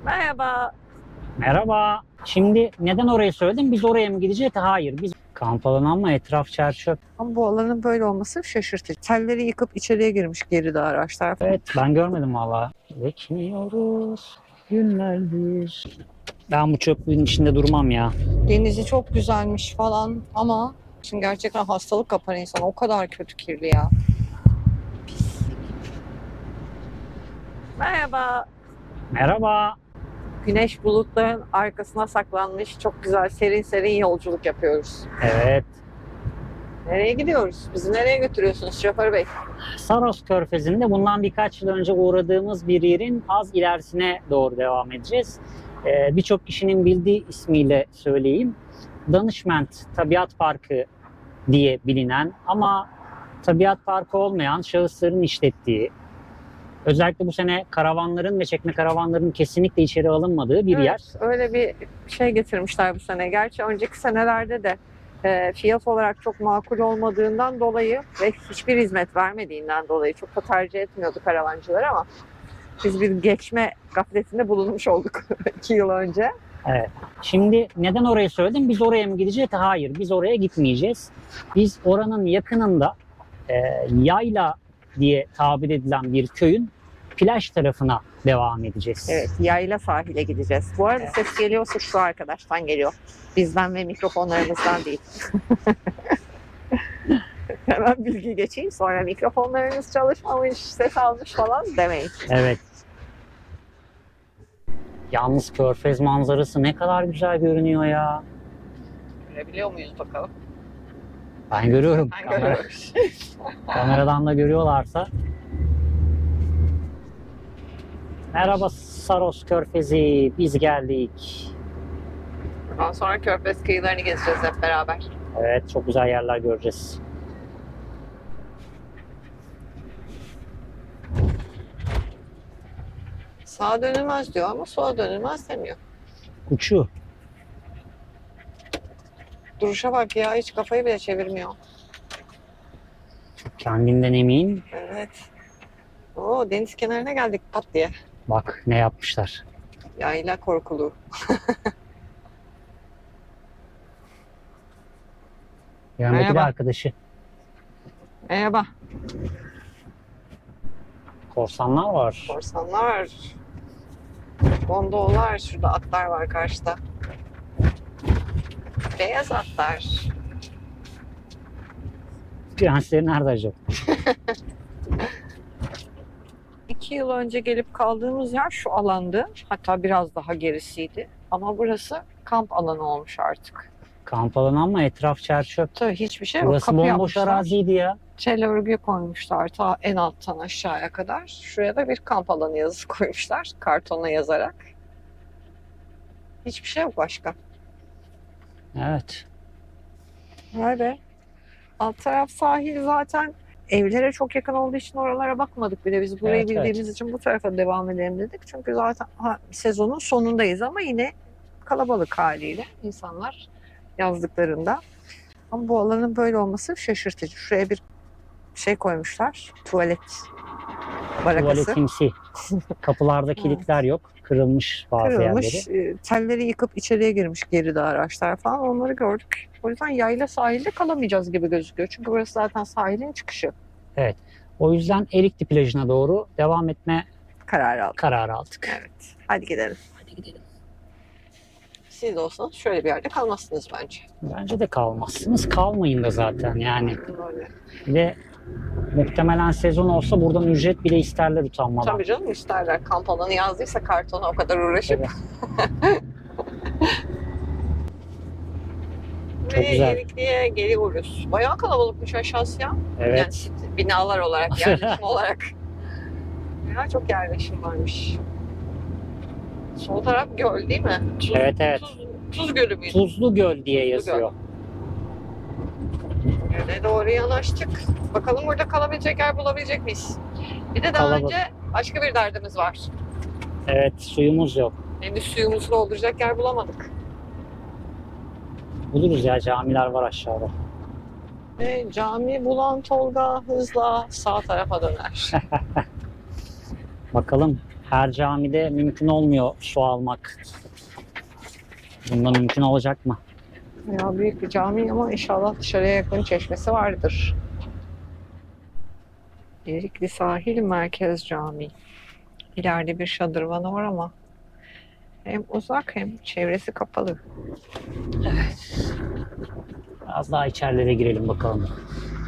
Merhaba. Merhaba. Şimdi neden orayı söyledim? Biz oraya mı gideceğiz? Hayır. Biz kamp alanı ama etraf çer çöp. Ama bu alanın böyle olması şaşırtıcı. Telleri yıkıp içeriye girmiş geride araçlar. Evet, ben görmedim valla. Bekliyoruz günlerdir. Ben bu çöplüğün içinde durmam ya. Denizi çok güzelmiş falan ama şimdi gerçekten hastalık kapar insan. O kadar kötü kirli ya. Pis. Merhaba. Merhaba. Güneş bulutların arkasına saklanmış çok güzel serin serin yolculuk yapıyoruz. Evet. Nereye gidiyoruz? Bizi nereye götürüyorsunuz şoför bey? Saros Körfezi'nde bundan birkaç yıl önce uğradığımız bir yerin az ilerisine doğru devam edeceğiz. Birçok kişinin bildiği ismiyle söyleyeyim. Danışment Tabiat Parkı diye bilinen ama tabiat parkı olmayan şahısların işlettiği, özellikle bu sene karavanların ve çekme karavanların kesinlikle içeri alınmadığı bir yer. Öyle bir şey getirmişler bu sene. Gerçi önceki senelerde de fiyat olarak çok makul olmadığından dolayı ve hiçbir hizmet vermediğinden dolayı çok da tercih etmiyordu karavancılar ama biz bir geçme gafletinde bulunmuş olduk 2 yıl önce. Evet. Şimdi neden orayı söyledim? Biz oraya mı gideceğiz? Hayır, biz oraya gitmeyeceğiz. Biz oranın yakınında Yayla diye tabir edilen bir köyün plaj tarafına devam edeceğiz. Evet, yayla sahile gideceğiz. Bu arada ses geliyorsa şu arkadaştan geliyor. Bizden ve mikrofonlarımızdan değil. Hemen bilgi geçeyim, sonra mikrofonlarınız çalışmamış, ses almış falan demeyin. Evet. Yalnız Körfez manzarası ne kadar güzel görünüyor ya. Görebiliyor muyuz bakalım? Ben görüyorum. Ben görüyorum. Kameradan da görüyorlarsa. Merhaba Saros Körfezi, biz geldik. Ondan sonra Körfez kıyılarını gezeceğiz hep beraber. Evet, çok güzel yerler göreceğiz. Sağa dönülmez diyor ama sola dönülmez demiyor. Uçu. Duruşa bak ya, hiç kafayı bile çevirmiyor. Kendinden emin. Evet. Oo, deniz kenarına geldik pat diye. Bak ne yapmışlar. Yayla korkulu. Yanındaki de Merhaba. arkadaşı. Merhaba. Korsanlar var. Korsanlar. Gondollar. Şurada atlar var karşıda. Beyaz atlar. Prensleri nerede acaba? 2 yıl önce gelip kaldığımız yer şu alandı. Hatta biraz daha gerisiydi. Ama burası kamp alanı olmuş artık. Kamp alanı ama etraf çer çöp. Tabii hiçbir şey yok. Burası Kapı bomboş yapmışlar. araziydi ya. Tel örgü koymuşlar ta en alttan aşağıya kadar. Şuraya da bir kamp alanı yazısı koymuşlar kartonla yazarak. Hiçbir şey yok başka. Evet. Vay be. Alt taraf sahil zaten evlere çok yakın olduğu için oralara bakmadık bile. Biz burayı Evet, bildiğimiz için bu tarafa devam edelim dedik. Çünkü zaten sezonun sonundayız ama yine kalabalık haliyle insanlar yazdıklarında. Ama bu alanın böyle olması şaşırtıcı. Şuraya bir şey koymuşlar. Tuvalet barakası. Tuvaletimsi. Kapılarda kilitler yok. Kırılmış bazı Kırılmış, yerleri. telleri yıkıp içeriye girmiş geride araçlar falan, onları gördük. O yüzden yayla sahilde kalamayacağız gibi gözüküyor. Çünkü burası zaten sahilin çıkışı. O yüzden Erikli plajına doğru devam etme Kararı aldık. kararı aldık. Evet. Hadi gidelim. Hadi gidelim. Siz de olsanız şöyle bir yerde kalmazsınız bence. Bence de kalmazsınız. Kalmayın da zaten yani. Böyle. Ve muhtemelen sezon olsa buradan ücret bile isterler utanmadan. Tabii canım, isterler. Kamp alanı yazdıysa kartona o kadar uğraşıp. Tabii. Çok Ve güzel. Erikli'ye geliyoruz. Bayağı kalabalıkmış aşağısı ya. Evet. Yani binalar olarak, yerleşim olarak. Ya çok yerleşim varmış. Sol taraf göl değil mi? Evet, evet. Tuz gölü müydü? Tuzlu Göl diye Tuzlu Göl. yazıyor. Göle doğru yanaştık. Bakalım burada kalabilecek yer bulabilecek miyiz? Bir de daha Kalabalık. önce başka bir derdimiz var. Evet, suyumuz yok. Henüz suyumuzu dolduracak yer bulamadık. Buluruz ya, camiler var aşağıda. Ve cami bulan Tolga hızla sağ tarafa döner. Bakalım Her camide mümkün olmuyor su almak. Bunda mümkün olacak mı? Ya büyük bir cami ama inşallah dışarıya yakın çeşmesi vardır. Erikli Sahil Merkez Camii. İleride bir şadırvanı var ama hem uzak hem çevresi kapalı. Biraz daha içerilere girelim bakalım.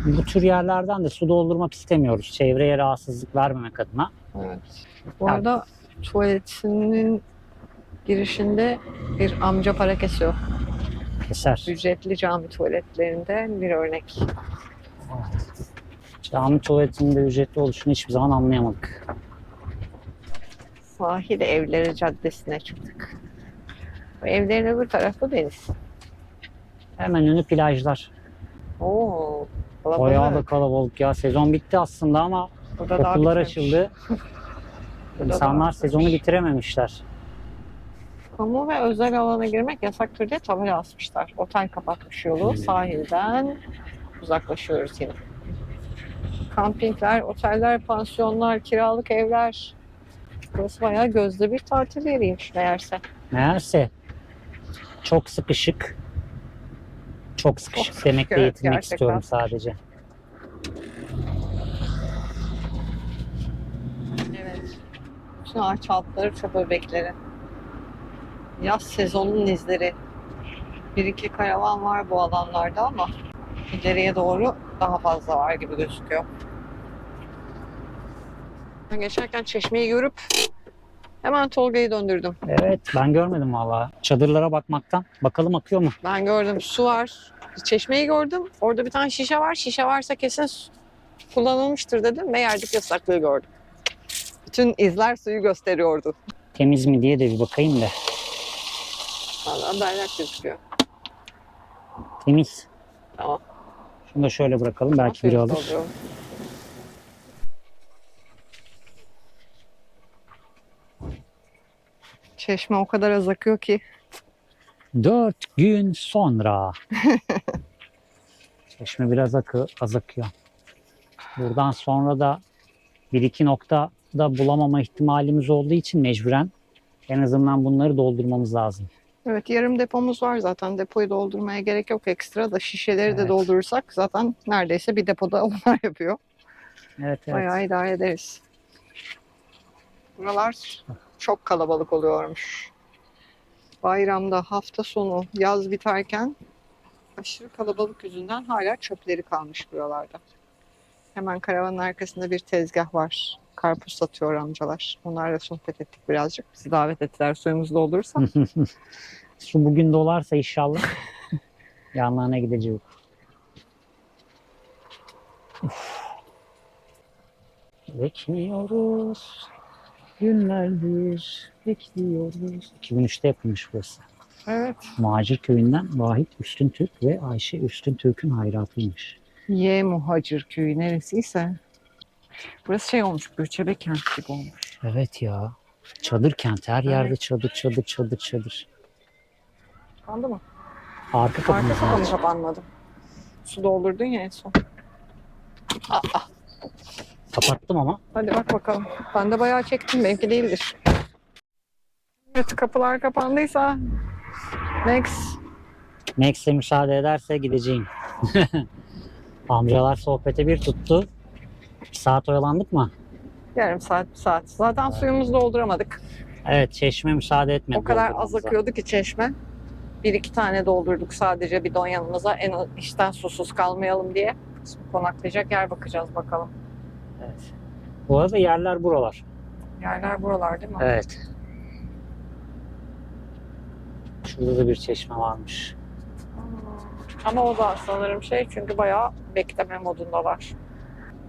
Bu tür yerlerden de su doldurmak istemiyoruz. Çevreye rahatsızlık vermemek adına. Evet. Bu arada tuvaletinin girişinde bir amca para kesiyor. Keser. Ücretli cami tuvaletlerinden bir örnek. Cami tuvaletinde ücretli oluşunu hiçbir zaman anlayamadık. Sahil Evleri Caddesi'ne çıktık. Bu evlerin öbür tarafı deniz. Hemen önü plajlar. Oo, Bayağı da kalabalık. kalabalık ya. Sezon bitti aslında ama Burada daha okullar bitmemiş. açıldı. Burada İnsanlar daha sezonu bitmemiş. bitirememişler. Kamu ve özel alana girmek yasaktır diye tabela asmışlar. Otel kapatmış yolu. Sahilden uzaklaşıyoruz yine. Kampingler, oteller, pansiyonlar, kiralık evler. Burası bayağı gözde bir tatil yeriymiş meğerse. Meğerse çok sıkışık. Çok sıkışık sıkışık, demekle evet, yetinmek gerçekten istiyorum sıkışık. sadece. Evet. Bütün ağaç altları, çöp öbekleri. Yaz sezonunun izleri. Bir iki karavan var bu alanlarda ama ileriye doğru daha fazla var gibi gözüküyor. Ben geçerken çeşmeyi görüp hemen Tolga'yı döndürdüm. Evet, ben görmedim valla. Çadırlara bakmaktan. Bakalım akıyor mu? Ben gördüm, su var. Çeşmeyi gördüm. Orada bir tane şişe var. Şişe varsa kesin kullanılmıştır dedim ve yerdeki ıslaklığı gördüm. Bütün izler suyu gösteriyordu. Temiz mi diye de bir bakayım da. Vallahi berrak gözüküyor. Temiz. Tamam. Şunu da şöyle bırakalım. Belki biri Aferin alır. Tolga. Çeşme o kadar az akıyor ki 4 gün sonra. Çeşme biraz az akıyor. Buradan sonra da bir iki noktada bulamama ihtimalimiz olduğu için mecburen en azından bunları doldurmamız lazım. evet, yarım depomuz var zaten. Depoyu doldurmaya gerek yok ekstra da şişeleri de Evet. doldurursak zaten neredeyse bir depoda onlar yapıyor. Evet, evet. Bayağı idare ederiz. Buralar çok kalabalık oluyormuş. Bayramda, hafta sonu, yaz biterken aşırı kalabalık yüzünden hala çöpleri kalmış buralarda. Hemen karavanın arkasında bir tezgah var. Karpuz satıyor amcalar. Onlarla sohbet ettik birazcık. Bizi davet ettiler suyumuzu doldurursa. Su bugün dolarsa inşallah yanlarına gideceğiz. Bekliyoruz. Günlerdir bekliyoruz. 2003'te yapılmış burası. Evet. Macir köyünden Vahit Üstüntürk ve Ayşe Üstüntürk'ün hayratıymış. Ye Muhacir köyü neresiyse. Burası şey olmuş, göçebe kent gibi olmuş. Evet ya. Çadır kent. Her yerde Evet. çadır, çadır, çadır, çadır. Kapandı mı? Arka Arka kapımız kapı mı var. kapanmadı? Su doldurdun ya en son. Kapattım ama. Hadi bak bakalım. Ben de bayağı çektim. Benimki değildir. Evet, kapılar kapandıysa next. Max'e müsaade ederse gideceğim. Amcalar sohbete bir tuttu. Bir saat oyalandık mı? Yarım saat, bir saat. Zaten suyumuzu dolduramadık. Evet, çeşme müsaade etmedi. O kadar az doldurmamıza. akıyordu ki çeşme. Bir iki tane doldurduk sadece bidon yanımıza. En işten susuz kalmayalım diye. Şimdi konaklayacak yer bakacağız bakalım. Evet. Bu arada yerler buralar. Yerler buralar değil mi? Evet. Şurada da bir çeşme varmış. Ama o da sanırım şey çünkü bayağı bekleme modundalar.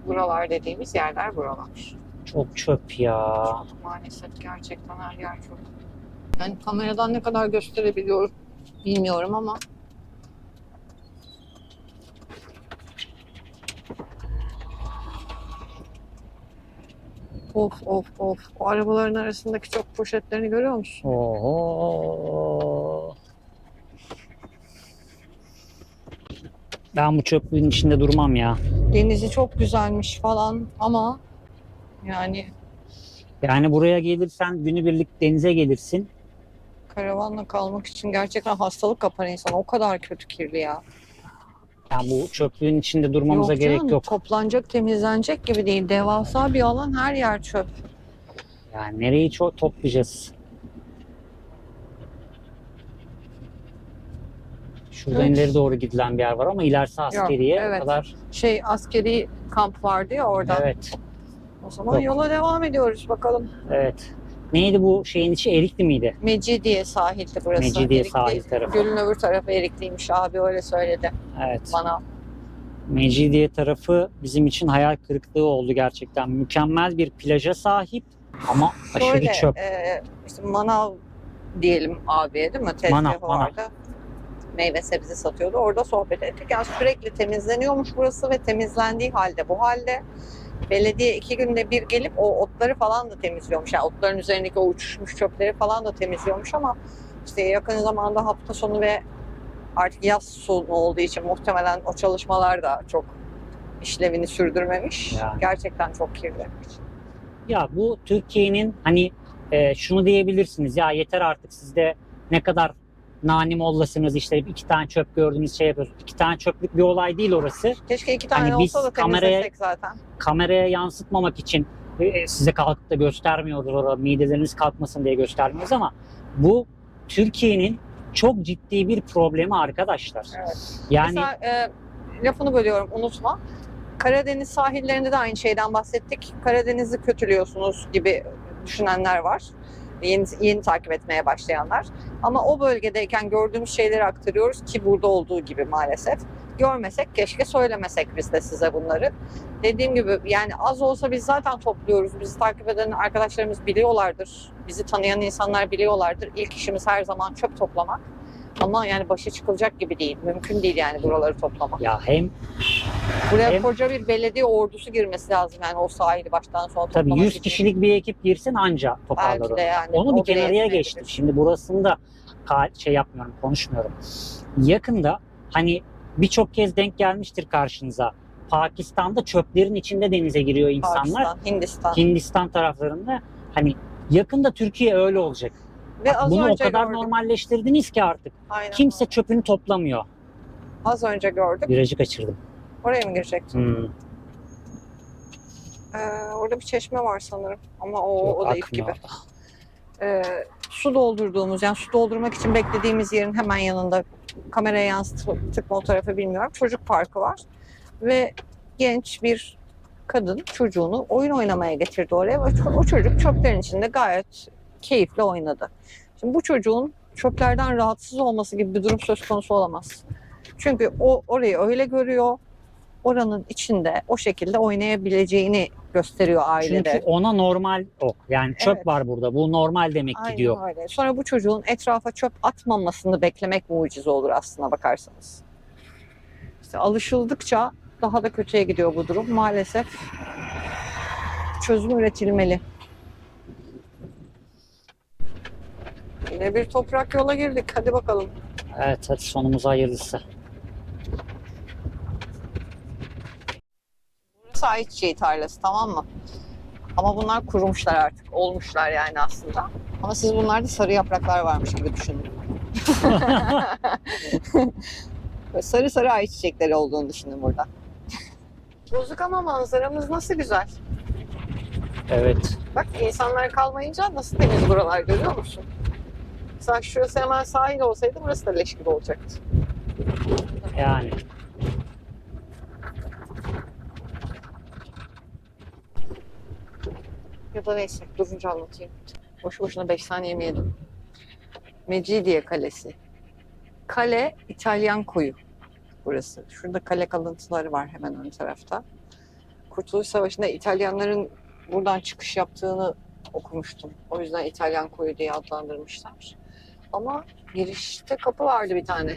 Buralar dediğimiz yerler buralar. Çok çöp ya. Maalesef gerçekten her yer çok. Yani kameradan ne kadar gösterebiliyorum bilmiyorum ama of of of. O arabaların arasındaki çöp poşetlerini görüyor musun? Oho. Ben bu çöplüğün içinde durmam ya. Denizi çok güzelmiş falan ama yani Yani buraya gelirsen günübirlik denize gelirsin. Karavanla kalmak için gerçekten hastalık kapar insan. O kadar kötü kirli ya. Yani bu çöplüğün içinde durmamıza Yok gerek canım, yok. toplanacak, temizlenecek gibi değil. Devasa bir alan, her yer çöp. Yani nereyi çok toplayacağız? Şuradan Evet. ileri doğru gidilen bir yer var ama ilerisi askeriye. evet. O kadar. Askeri kamp vardı ya orada. Evet. O zaman Yok. yola devam ediyoruz bakalım. Evet. Neydi bu şeyin içi? Erikli miydi? Mecidiye sahildi burası. Mecidiye Erikli, sahil tarafı. Gölün öbür tarafı Erikliymiş, abi öyle söyledi Evet. bana. Mecidiye tarafı bizim için hayal kırıklığı oldu gerçekten. Mükemmel bir plaja sahip ama aşırı Şöyle, çöp. işte manav diyelim abiye, değil mi? Tezgahı Manav. vardı. Meyve sebze satıyordu. Orada sohbet ettik. Yani sürekli temizleniyormuş burası ve temizlendiği halde bu halde. Belediye 2 günde bir gelip o otları falan da temizliyormuş. Yani otların üzerindeki o uçuşmuş çöpleri falan da temizliyormuş ama işte yakın zamanda hafta sonu ve artık yaz sonu olduğu için muhtemelen o çalışmalar da çok işlevini sürdürmemiş. Yani. Gerçekten çok kirli. Ya bu Türkiye'nin hani şunu diyebilirsiniz, ya yeter artık, siz de ne kadar nani mollasınız, işte 2 tane çöp gördünüz şey yapıyorsunuz. 2 tane çöplük bir olay değil orası. Keşke 2 tane Hani biz olsa da temizlesek zaten. Kameraya yansıtmamak için size kalkıp da göstermiyoruz, orada mideleriniz kalkmasın diye göstermiyoruz ama bu Türkiye'nin çok ciddi bir problemi arkadaşlar. Evet. Yani Mesela lafını bölüyorum, unutma. Karadeniz sahillerinde de aynı şeyden bahsettik. Karadeniz'i kötülüyorsunuz gibi düşünenler var. Yeni takip etmeye başlayanlar. Ama o bölgedeyken gördüğümüz şeyleri aktarıyoruz ki burada olduğu gibi maalesef. Görmesek keşke, söylemesek biz de size bunları. Dediğim gibi yani az olsa biz zaten topluyoruz. Bizi takip eden arkadaşlarımız biliyorlardır. Bizi tanıyan insanlar biliyorlardır. İlk işimiz her zaman çöp toplamak. Ama yani başa çıkılacak gibi değil. Mümkün değil yani buraları toplamak. ya hem Buraya koca bir belediye ordusu girmesi lazım yani o sahili baştan sona toplamak tabii 100 için. kişilik bir ekip girsin anca toparlar Belki onu. de yani. Onu O bir bile kenarıya yetmeyebilir. geçtim. Şimdi burasında şey yapmıyorum, konuşmuyorum. Yakında hani birçok kez denk gelmiştir karşınıza. Pakistan'da çöplerin içinde denize giriyor insanlar. Pakistan, Hindistan. Hindistan taraflarında. Hani yakında Türkiye öyle olacak. Ve Bak, az bunu o önce kadar gördük. normalleştirdiniz ki artık. Aynen. Kimse çöpünü toplamıyor. Az önce gördük. Virajı kaçırdım. Oraya mı girecektin? Hmm. Orada bir çeşme var sanırım. Ama o Yok, da ip akmıyor. gibi. Su doldurduğumuz, yani su doldurmak için beklediğimiz yerin hemen yanında, kameraya yansıttık mı o tarafı bilmiyorum, çocuk parkı var. Ve genç bir kadın çocuğunu oyun oynamaya getirdi oraya. Ve o çocuk çöplerin içinde gayet keyifle oynadı. Şimdi bu çocuğun çöplerden rahatsız olması gibi bir durum söz konusu olamaz. Çünkü o orayı öyle görüyor. Oranın içinde o şekilde oynayabileceğini gösteriyor ailede. Çünkü ona normal o. Yani çöp Evet. var burada. Bu normal demek ki diyor. Aynen öyle. Sonra bu çocuğun etrafa çöp atmamasını beklemek mucize olur aslına bakarsanız. İşte alışıldıkça daha da kötüye gidiyor bu durum. Maalesef çözüm üretilmeli. Yine bir toprak yola girdik. Hadi bakalım. Evet, hadi sonumuz hayırlısı. Burası ayçiçeği tarlası, tamam mı? Ama bunlar kurumuşlar artık. Olmuşlar yani aslında. Ama siz bunlarda sarı yapraklar varmış gibi düşünün. Böyle sarı sarı ayçiçekleri olduğunu düşünün burada. Bozuk ama manzaramız nasıl güzel. Evet. Bak, insanlar kalmayınca nasıl temiz buralar, görüyor musun? Mesela şurası hemen sahil olsaydı burası da leş gibi olacaktı. Yani. Ya da neyse, durunca anlatayım. Boşu boşuna 5 saniyemi yedim. Mecidiye Kalesi. Kale, İtalyan koyu burası. Şurada kale kalıntıları var hemen ön tarafta. Kurtuluş Savaşı'nda İtalyanların buradan çıkış yaptığını okumuştum. O yüzden İtalyan koyu diye adlandırmışlar. Ama girişte kapı vardı bir tane.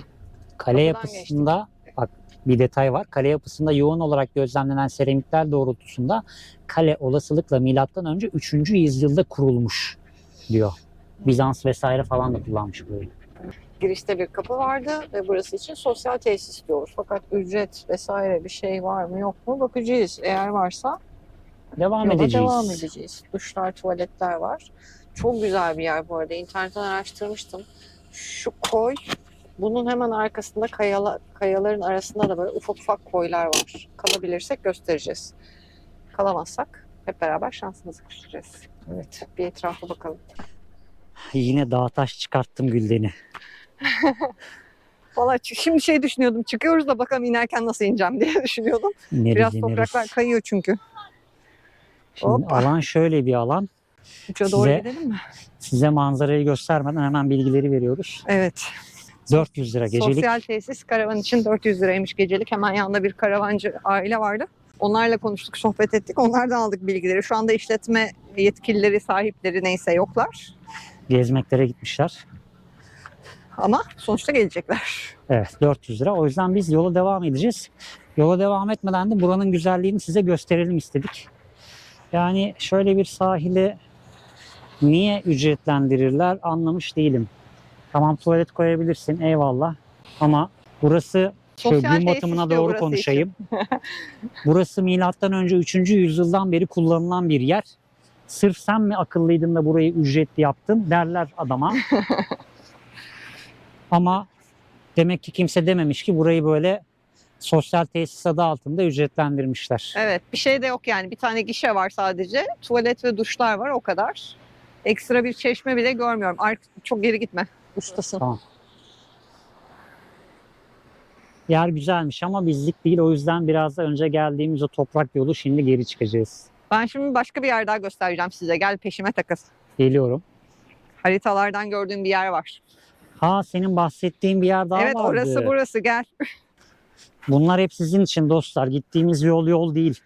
Kale Kapıdan yapısında bak bir detay var. Kale yapısında yoğun olarak gözlemlenen seramikler doğrultusunda kale olasılıkla milattan önce 3. yüzyılda kurulmuş diyor. Bizans vesaire falan da kullanmış burayı. Girişte bir kapı vardı ve burası için sosyal tesis diyoruz. Fakat ücret vesaire bir şey var mı yok mu bakacağız. Eğer varsa devam Yola edeceğiz. devam edeceğiz. Duşlar, tuvaletler var. Çok güzel bir yer bu arada. İnternetten araştırmıştım. Şu koy, bunun hemen arkasında kayaların arasında da böyle ufak ufak koylar var. Kalabilirsek göstereceğiz. Kalamazsak hep beraber şansımızı göstereceğiz. Evet. Bir etrafa bakalım. Yine dağ taş çıkarttım Gülden'i. Valla şimdi şey düşünüyordum. Çıkıyoruz da bakalım inerken nasıl ineceğim diye düşünüyordum. İneriz, Biraz ineriz. topraklar kayıyor çünkü. Şimdi Hoppa. alan şöyle bir alan. Uça doğru gidelim mi? Size manzarayı göstermeden hemen bilgileri veriyoruz. Evet. 400 lira gecelik. Sosyal tesis karavan için 400 liraymış gecelik. Hemen yanında bir karavancı aile vardı. Onlarla konuştuk, sohbet ettik. Onlardan aldık bilgileri. Şu anda işletme yetkilileri, sahipleri neyse yoklar. Gezmeklere gitmişler. Ama sonuçta gelecekler. Evet, 400 lira. O yüzden biz yola devam edeceğiz. Yola devam etmeden de buranın güzelliğini size gösterelim istedik. Yani şöyle bir sahili niye ücretlendirirler anlamış değilim. Tamam, tuvalet koyabilirsin, eyvallah. Ama burası şöyle Sosyal gün tesis batımına diyor doğru burası konuşayım. Burası milattan önce 3. yüzyıldan beri kullanılan bir yer. Sırf sen mi akıllıydın da burayı ücretli yaptın derler adama. Ama demek ki kimse dememiş ki burayı böyle sosyal tesis adı altında ücretlendirmişler. Evet, bir şey de yok yani. Bir tane gişe var sadece. Tuvalet ve duşlar var, o kadar. Ekstra bir çeşme bile görmüyorum. Çok geri gitme. Ustasın. Tamam. Yer güzelmiş ama bizlik değil. O yüzden biraz da önce geldiğimiz o toprak yolu şimdi geri çıkacağız. Ben şimdi başka bir yer daha göstereceğim size. Gel peşime takıl. Geliyorum. Haritalardan gördüğüm bir yer var. Ha, senin bahsettiğin bir yer daha Evet, vardı. orası burası, gel. Bunlar hep sizin için dostlar. Gittiğimiz yol değil.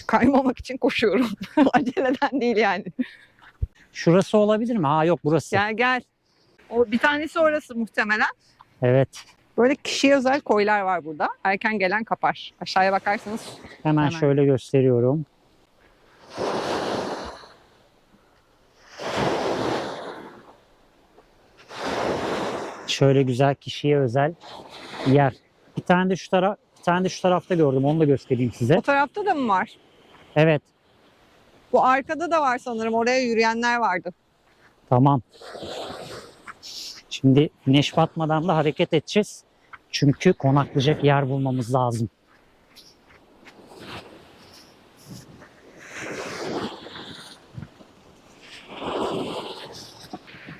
Kaymamak için koşuyorum. Aceleden değil yani. Şurası olabilir mi? Ha yok, burası. Gel gel. Bir tanesi orası muhtemelen. Evet. Böyle kişiye özel koylar var burada. Erken gelen kapar. Aşağıya bakarsanız Hemen şöyle gösteriyorum. Şöyle güzel kişiye özel yer. Bir tane de şu tarafta gördüm. Onu da göstereyim size. o tarafta da mı var? Evet. Bu arkada da var sanırım. Oraya yürüyenler vardı. Tamam. Şimdi güneş batmadan da hareket edeceğiz. Çünkü konaklayacak yer bulmamız lazım.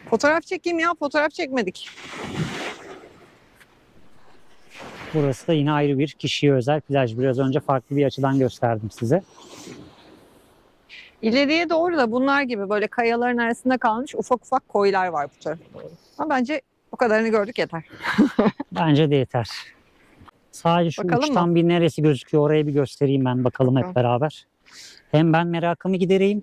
Fotoğraf çekeyim ya. Fotoğraf çekmedik. Burası da yine ayrı bir kişiye özel plaj. Biraz önce farklı bir açıdan gösterdim size. İleriye doğru da bunlar gibi böyle kayaların arasında kalmış ufak ufak koylar var bu tarafa doğru. Ama bence bu kadarını gördük, yeter. Bence de yeter. Sadece şu Bakalım uçtan bir neresi gözüküyor, orayı bir göstereyim ben, bakalım hep Bakalım. beraber. Hem ben merakımı gidereyim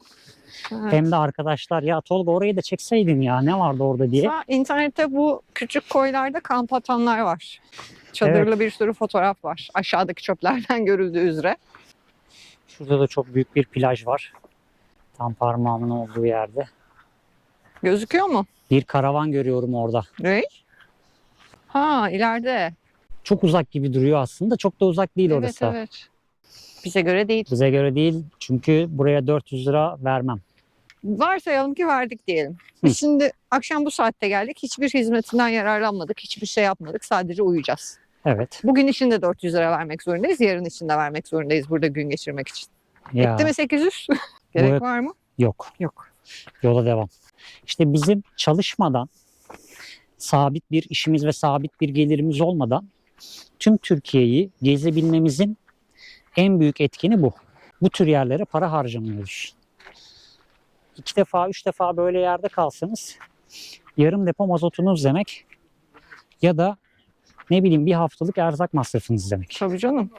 Evet. hem de arkadaşlar ya Tolga orayı da çekseydin ya, ne vardı orada diye. İnternette bu küçük koylarda kamp atanlar var. Çadırlı bir sürü fotoğraf var. Aşağıdaki çöplerden görüldüğü üzere. Şurada da çok büyük bir plaj var. Tam parmağımın olduğu yerde. Gözüküyor mu? Bir karavan görüyorum orada. Ne? Ha, ileride. Çok uzak gibi duruyor aslında. Çok da uzak değil Evet, orası. evet. Bize göre değil. Bize göre değil çünkü buraya 400 lira vermem. Varsayalım ki verdik diyelim. Biz şimdi akşam bu saatte geldik. Hiçbir hizmetinden yararlanmadık. Hiçbir şey yapmadık. Sadece uyuyacağız. Evet. Bugün için de 400 lira vermek zorundayız. Yarın için de vermek zorundayız burada gün geçirmek için. Ya, Etti mi 800? Gerek Bu- var mı? yok. Yok. Yola devam. İşte bizim çalışmadan, sabit bir işimiz ve sabit bir gelirimiz olmadan tüm Türkiye'yi gezebilmemizin en büyük etkeni bu. Bu tür yerlere para harcamıyoruz. 2 defa, 3 defa böyle yerde kalsanız yarım depo mazotunuz demek ya da ne bileyim bir haftalık erzak masrafınız demek. Tabii canım.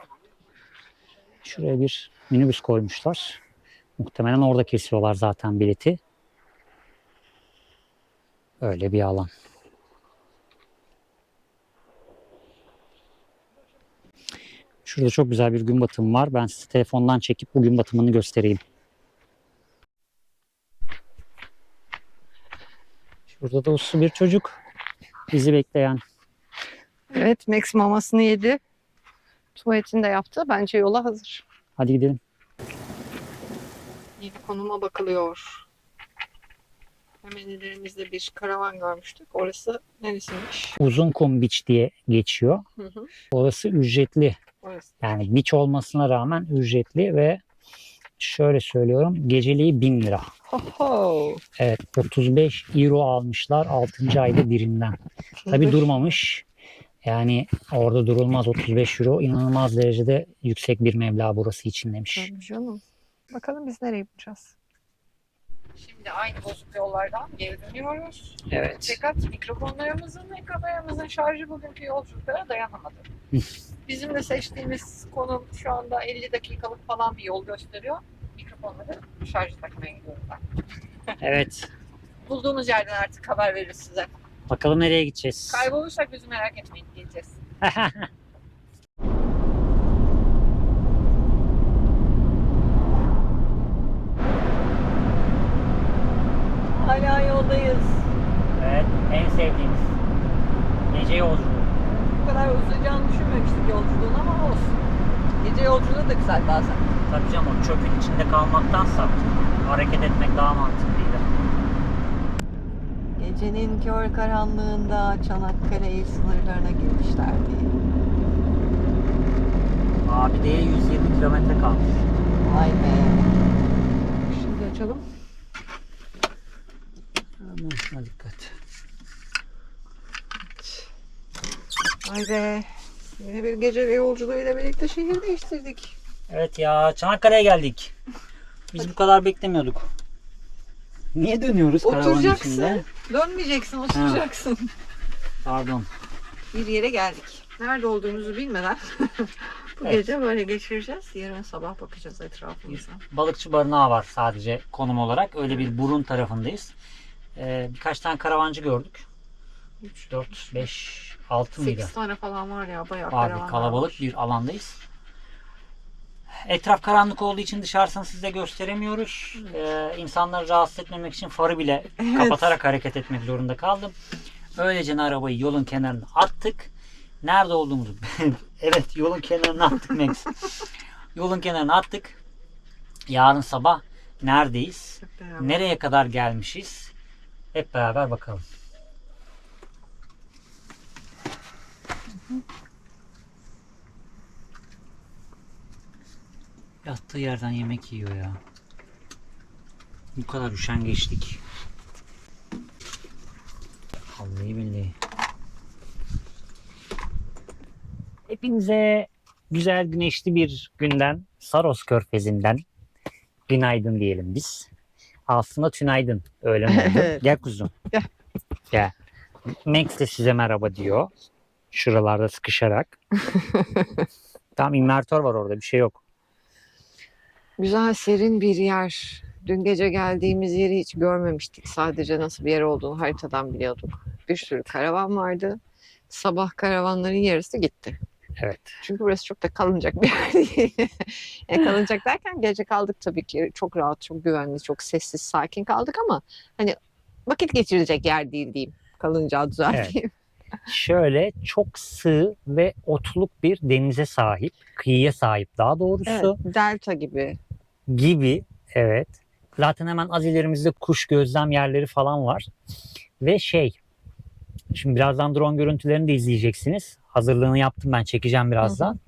Şuraya bir minibüs koymuşlar. Muhtemelen orada kesiyorlar zaten bileti. Öyle bir alan. Şurada çok güzel bir gün batımı var. Ben size telefondan çekip bu gün batımını göstereyim. Şurada da uslu bir çocuk bizi bekleyen. Evet, Max mamasını yedi. Tuvaletini de yaptı. Bence yola hazır. Hadi gidelim. Yeni konuma bakılıyor. Hemen ilerimizde bir karavan görmüştük. Orası neresiymiş? Uzunkum Beach diye geçiyor. Hı hı. Orası ücretli. Orası. Yani beach olmasına rağmen ücretli ve şöyle söylüyorum, geceliği 1000 lira. Ho. Evet, 35 euro almışlar 6. ayda birinden. Tabi durmamış. Yani orada durulmaz. 35 euro inanılmaz derecede yüksek bir meblağ burası için demiş. Tabii canım. Bakalım biz nereye gideceğiz? Şimdi aynı bozuk yollardan geri dönüyoruz. Evet. Fakat mikrofonlarımızın şarjı bugünkü yolculuklara dayanamadı. Bizim de seçtiğimiz konum şu anda 50 dakikalık falan bir yol gösteriyor. Mikrofonları şarjı takmaya gidiyorum ben. Evet. Bulduğumuz yerden artık haber veririz size. Bakalım nereye gideceğiz. Kaybolursak bizi merak etmeyin, geleceğiz. Hala yoldayız. Evet, en sevdiğimiz gece yolculuğu. Bu kadar uzayacağını düşünmemiştik yolculuğun ama olsun. Gece yolculuğu da güzel bazen. Tabii canım, o çöpün içinde kalmaktansa hareket etmek daha mantıklıydı. Gecenin kör karanlığında Çanakkale sınırlarına girmişlerdi. Abideye 120 kilometre kalmış. Vay be. Şimdi açalım. Aman dikkat. Vay be. Yine bir gece yolculuğuyla birlikte şehir değiştirdik. Evet ya, Çanakkale'ye geldik. Biz bu kadar beklemiyorduk. Niye dönüyoruz karavanın Oturacaksın. içinde? Dönmeyeceksin, oturacaksın. Pardon. Bir yere geldik. Nerede olduğumuzu bilmeden bu Evet. gece böyle geçireceğiz. Yarın sabah bakacağız etrafımıza. Balıkçı barınağı var sadece konum olarak. Öyle bir burun tarafındayız. Birkaç tane karavancı gördük. 3, 4, 5, 6 mıydı? 8 tane falan var ya, bayağı Var, karavan kalabalık var. bir alandayız. Etraf karanlık olduğu için dışarısını size gösteremiyoruz. İnsanları rahatsız etmemek için farı bile kapatarak hareket etmek zorunda kaldım. Öylece arabayı yolun kenarına attık. Nerede olduğumuzu evet, yolun kenarına attık Max. Yolun kenarına attık. Yarın sabah neredeyiz? Hep beraber. Nereye kadar gelmişiz? Hep beraber bakalım. Yattığı yerden yemek yiyor ya. Bu kadar üşengeçlik. Vallahi billahi. Hepinize güzel güneşli bir günden, Saros Körfezi'nden günaydın diyelim biz. Aslında tünaydın. Öyle mi oldu? Evet. Gel kuzum. Gel. Gel. Max de size merhaba diyor. Şuralarda sıkışarak. Tam invertör var orada, bir şey yok. Güzel, serin bir yer. Dün gece geldiğimiz yeri hiç görmemiştik. Sadece nasıl bir yer olduğunu haritadan biliyorduk. Bir sürü karavan vardı. Sabah karavanların yarısı gitti. Evet. Çünkü burası çok da kalınacak bir yer değil. Yani kalınacak derken gece kaldık tabii ki. Çok rahat, çok güvenli, çok sessiz, sakin kaldık ama hani vakit geçirecek yer değil diyeyim. Kalınca düzelteyim. Şöyle çok sığ ve otluk bir denize sahip, kıyıya sahip daha doğrusu Evet, delta gibi. gibi. Evet. Zaten hemen az ilerimizde kuş gözlem yerleri falan var. Ve şimdi birazdan drone görüntülerini de izleyeceksiniz. Hazırlığını yaptım, ben çekeceğim birazdan.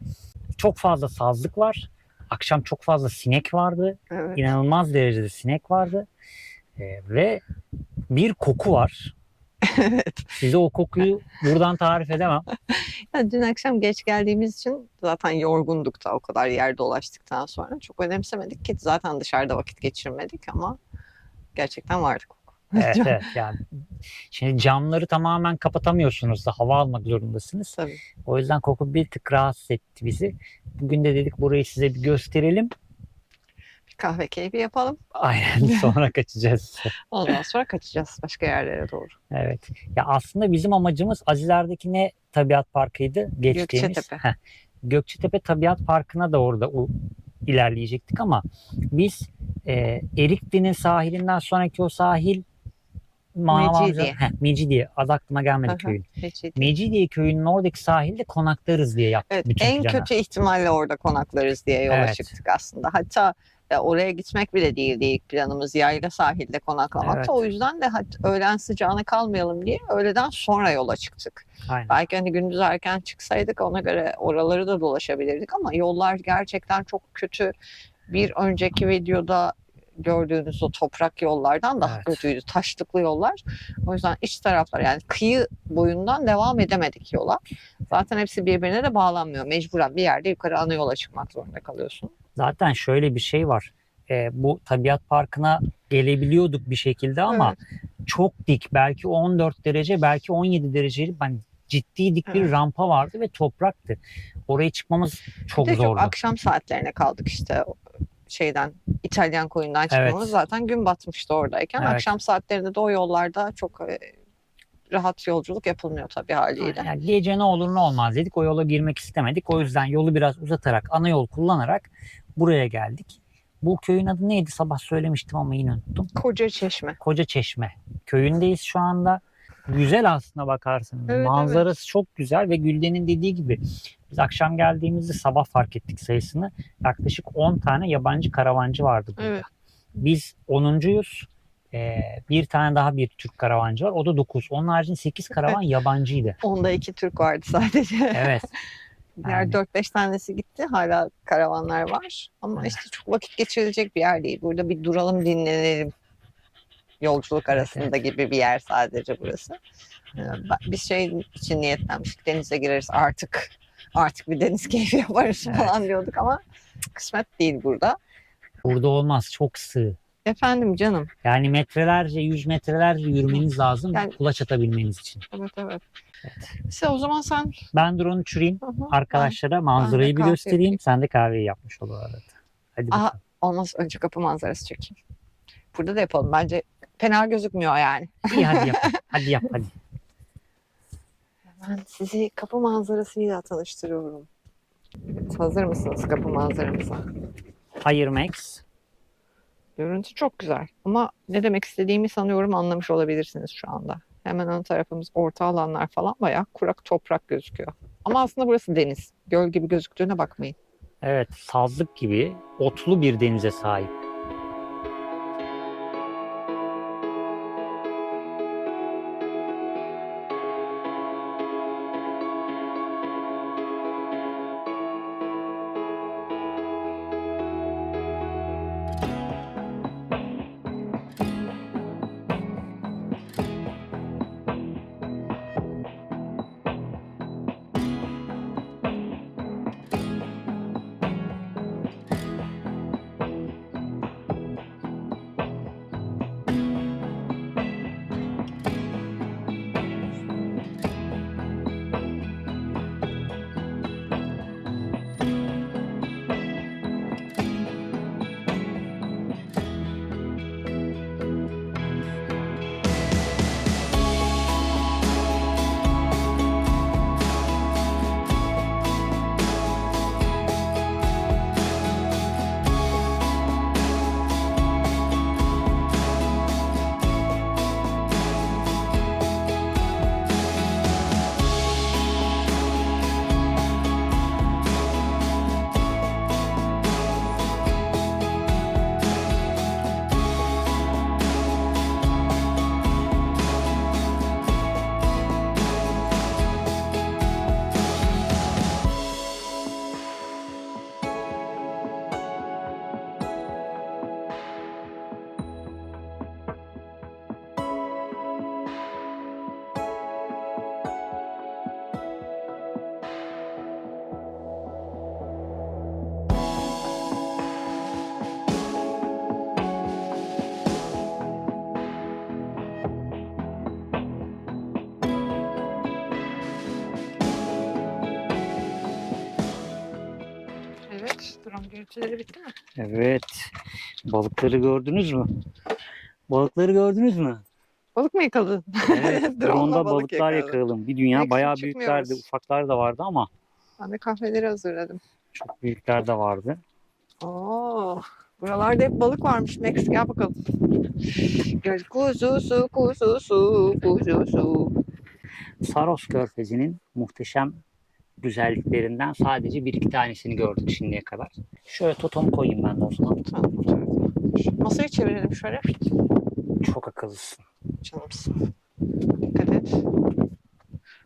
Çok fazla sazlık var. Akşam çok fazla sinek vardı. Evet. İnanılmaz derecede sinek vardı. Ve bir koku var. Evet. Size o kokuyu buradan tarif edemem. Yani dün akşam geç geldiğimiz için zaten yorgunduk da o kadar yer dolaştıktan sonra. Çok önemsemedik ki zaten dışarıda vakit geçirmedik ama gerçekten vardı koku. Evet, evet, yani şimdi camları tamamen kapatamıyorsunuz da hava almak zorundasınız. Tabii. O yüzden koku bir tık rahatsız etti bizi. Bugün de dedik burayı size bir gösterelim. Bir kahve keyfi yapalım. Aynen, sonra kaçacağız. Ondan sonra kaçacağız başka yerlere doğru. Evet. Ya aslında bizim amacımız Aziler'deki ne tabiat parkıydı? Geçtiğimiz. Gökçetepe. Gökçetepe Tabiat Parkı'na da orada ilerleyecektik ama biz Erikli'nin sahilinden sonraki o sahil Mecidiye. Mecidiye. Adı aklıma gelmedi Aha, köyün. Mecidiye. Mecidiye köyünün oradaki sahilde konaklarız diye yaptık Evet, bütün en planı. kötü ihtimalle orada konaklarız diye yola Evet. çıktık aslında. Hatta oraya gitmek bile değildi ilk planımız. Yayla sahilde konaklamaktı. Evet. O yüzden de öğlen sıcağına kalmayalım diye öğleden sonra yola çıktık. Aynen. Belki hani gündüz erken çıksaydık ona göre oraları da dolaşabilirdik ama yollar gerçekten çok kötü. Bir önceki videoda gördüğünüz o toprak yollardan daha Evet. kötüydü. Taşlıklı yollar. O yüzden iç taraflar yani kıyı boyundan devam edemedik yola. Zaten hepsi birbirine de bağlanmıyor. Mecburen bir yerde yukarı ana yola çıkmak zorunda kalıyorsun. Zaten şöyle bir şey var. Bu tabiat parkına gelebiliyorduk bir şekilde ama çok dik. Belki 14 derece, belki 17 dereceli. Ben ciddi dik bir Evet. rampa vardı ve topraktı. Oraya çıkmamız çok Bir de çok zordu. akşam saatlerine kaldık işte şeyden İtalyan koyundan çıkmamız Evet. zaten gün batmıştı oradayken. Evet. Akşam saatlerinde de o yollarda çok rahat yolculuk yapılmıyor tabii haliyle. Yani gece ne olur ne olmaz dedik. O yola girmek istemedik. O yüzden yolu biraz uzatarak, ana yol kullanarak buraya geldik. Bu köyün adı neydi? Sabah söylemiştim ama yine unuttum. Koca Çeşme. Koca Çeşme köyündeyiz şu anda. Güzel aslına bakarsınız. Evet, Manzarası çok güzel ve Gülden'in dediği gibi biz akşam geldiğimizde sabah fark ettik sayısını. Yaklaşık 10 tane yabancı karavancı vardı burada. Evet. Biz 10'uncuyuz. Bir tane daha bir Türk karavancı var. O da 9. Onun haricinde 8 karavan yabancıydı. Onda 2 Türk vardı sadece. Evet. Diğer Yani. 4-5 tanesi gitti. Hala karavanlar var. Ama işte çok vakit geçirilecek bir yer değil. Burada bir duralım dinlenelim. Yolculuk arasında gibi bir yer sadece burası. Biz şey için niyetlenmiştik. Denize gireriz artık. Artık bir deniz keyfi yaparız falan diyorduk ama kısmet değil burada. Burada olmaz. Çok sığ. Efendim canım. Yani metrelerce, 100 metrelerce yürümeniz lazım Yani- kulaç atabilmeniz için. Evet. İşte o zaman sen Ben drone uçurayım. Arkadaşlara manzarayı bir kahve göstereyim. yapayım. Sen de kahveyi yapmış ol o arada. Hadi Aha. bakalım. olmaz önce kapı manzarası çekeyim. Burada da yapalım. Bence fena gözükmüyor yani. İyi hadi yap. Hadi yap hadi. Ben sizi kapı manzarasıyla tanıştırıyorum. Evet, hazır mısınız kapı manzaramıza? Hayır Max. Görüntü çok güzel ama ne demek istediğimi sanıyorum anlamış olabilirsiniz şu anda. Hemen ön tarafımız orta alanlar falan bayağı kurak toprak gözüküyor. Ama aslında burası deniz. Göl gibi gözüktüğüne bakmayın. Evet, sazlık gibi otlu bir denize sahip. Evet, drone görüntüleri bitti mi? Evet. Balıkları gördünüz mü? Balıkları gördünüz mü? Balık mı yakaladın? Evet. Drone'la Drone'da balık balıklar yakaladım. yakaladım. Bir dünya Peki, bayağı çıkmıyoruz. büyüklerdi. Ufaklar da vardı ama Ben de kahveleri hazırladım. çok büyükler de vardı. Oo, Buralarda hep balık varmış Max. Gel bakalım. Göl kuzusu, kuzusu, kuzusu. Saros Körfezi'nin muhteşem güzelliklerinden sadece bir iki tanesini gördük şimdiye kadar. Şöyle totem koyayım ben de o zaman. Tamam, oturalım. Masayı çevirelim şöyle. Çok akıllısın. Canımsın. Dikkat et.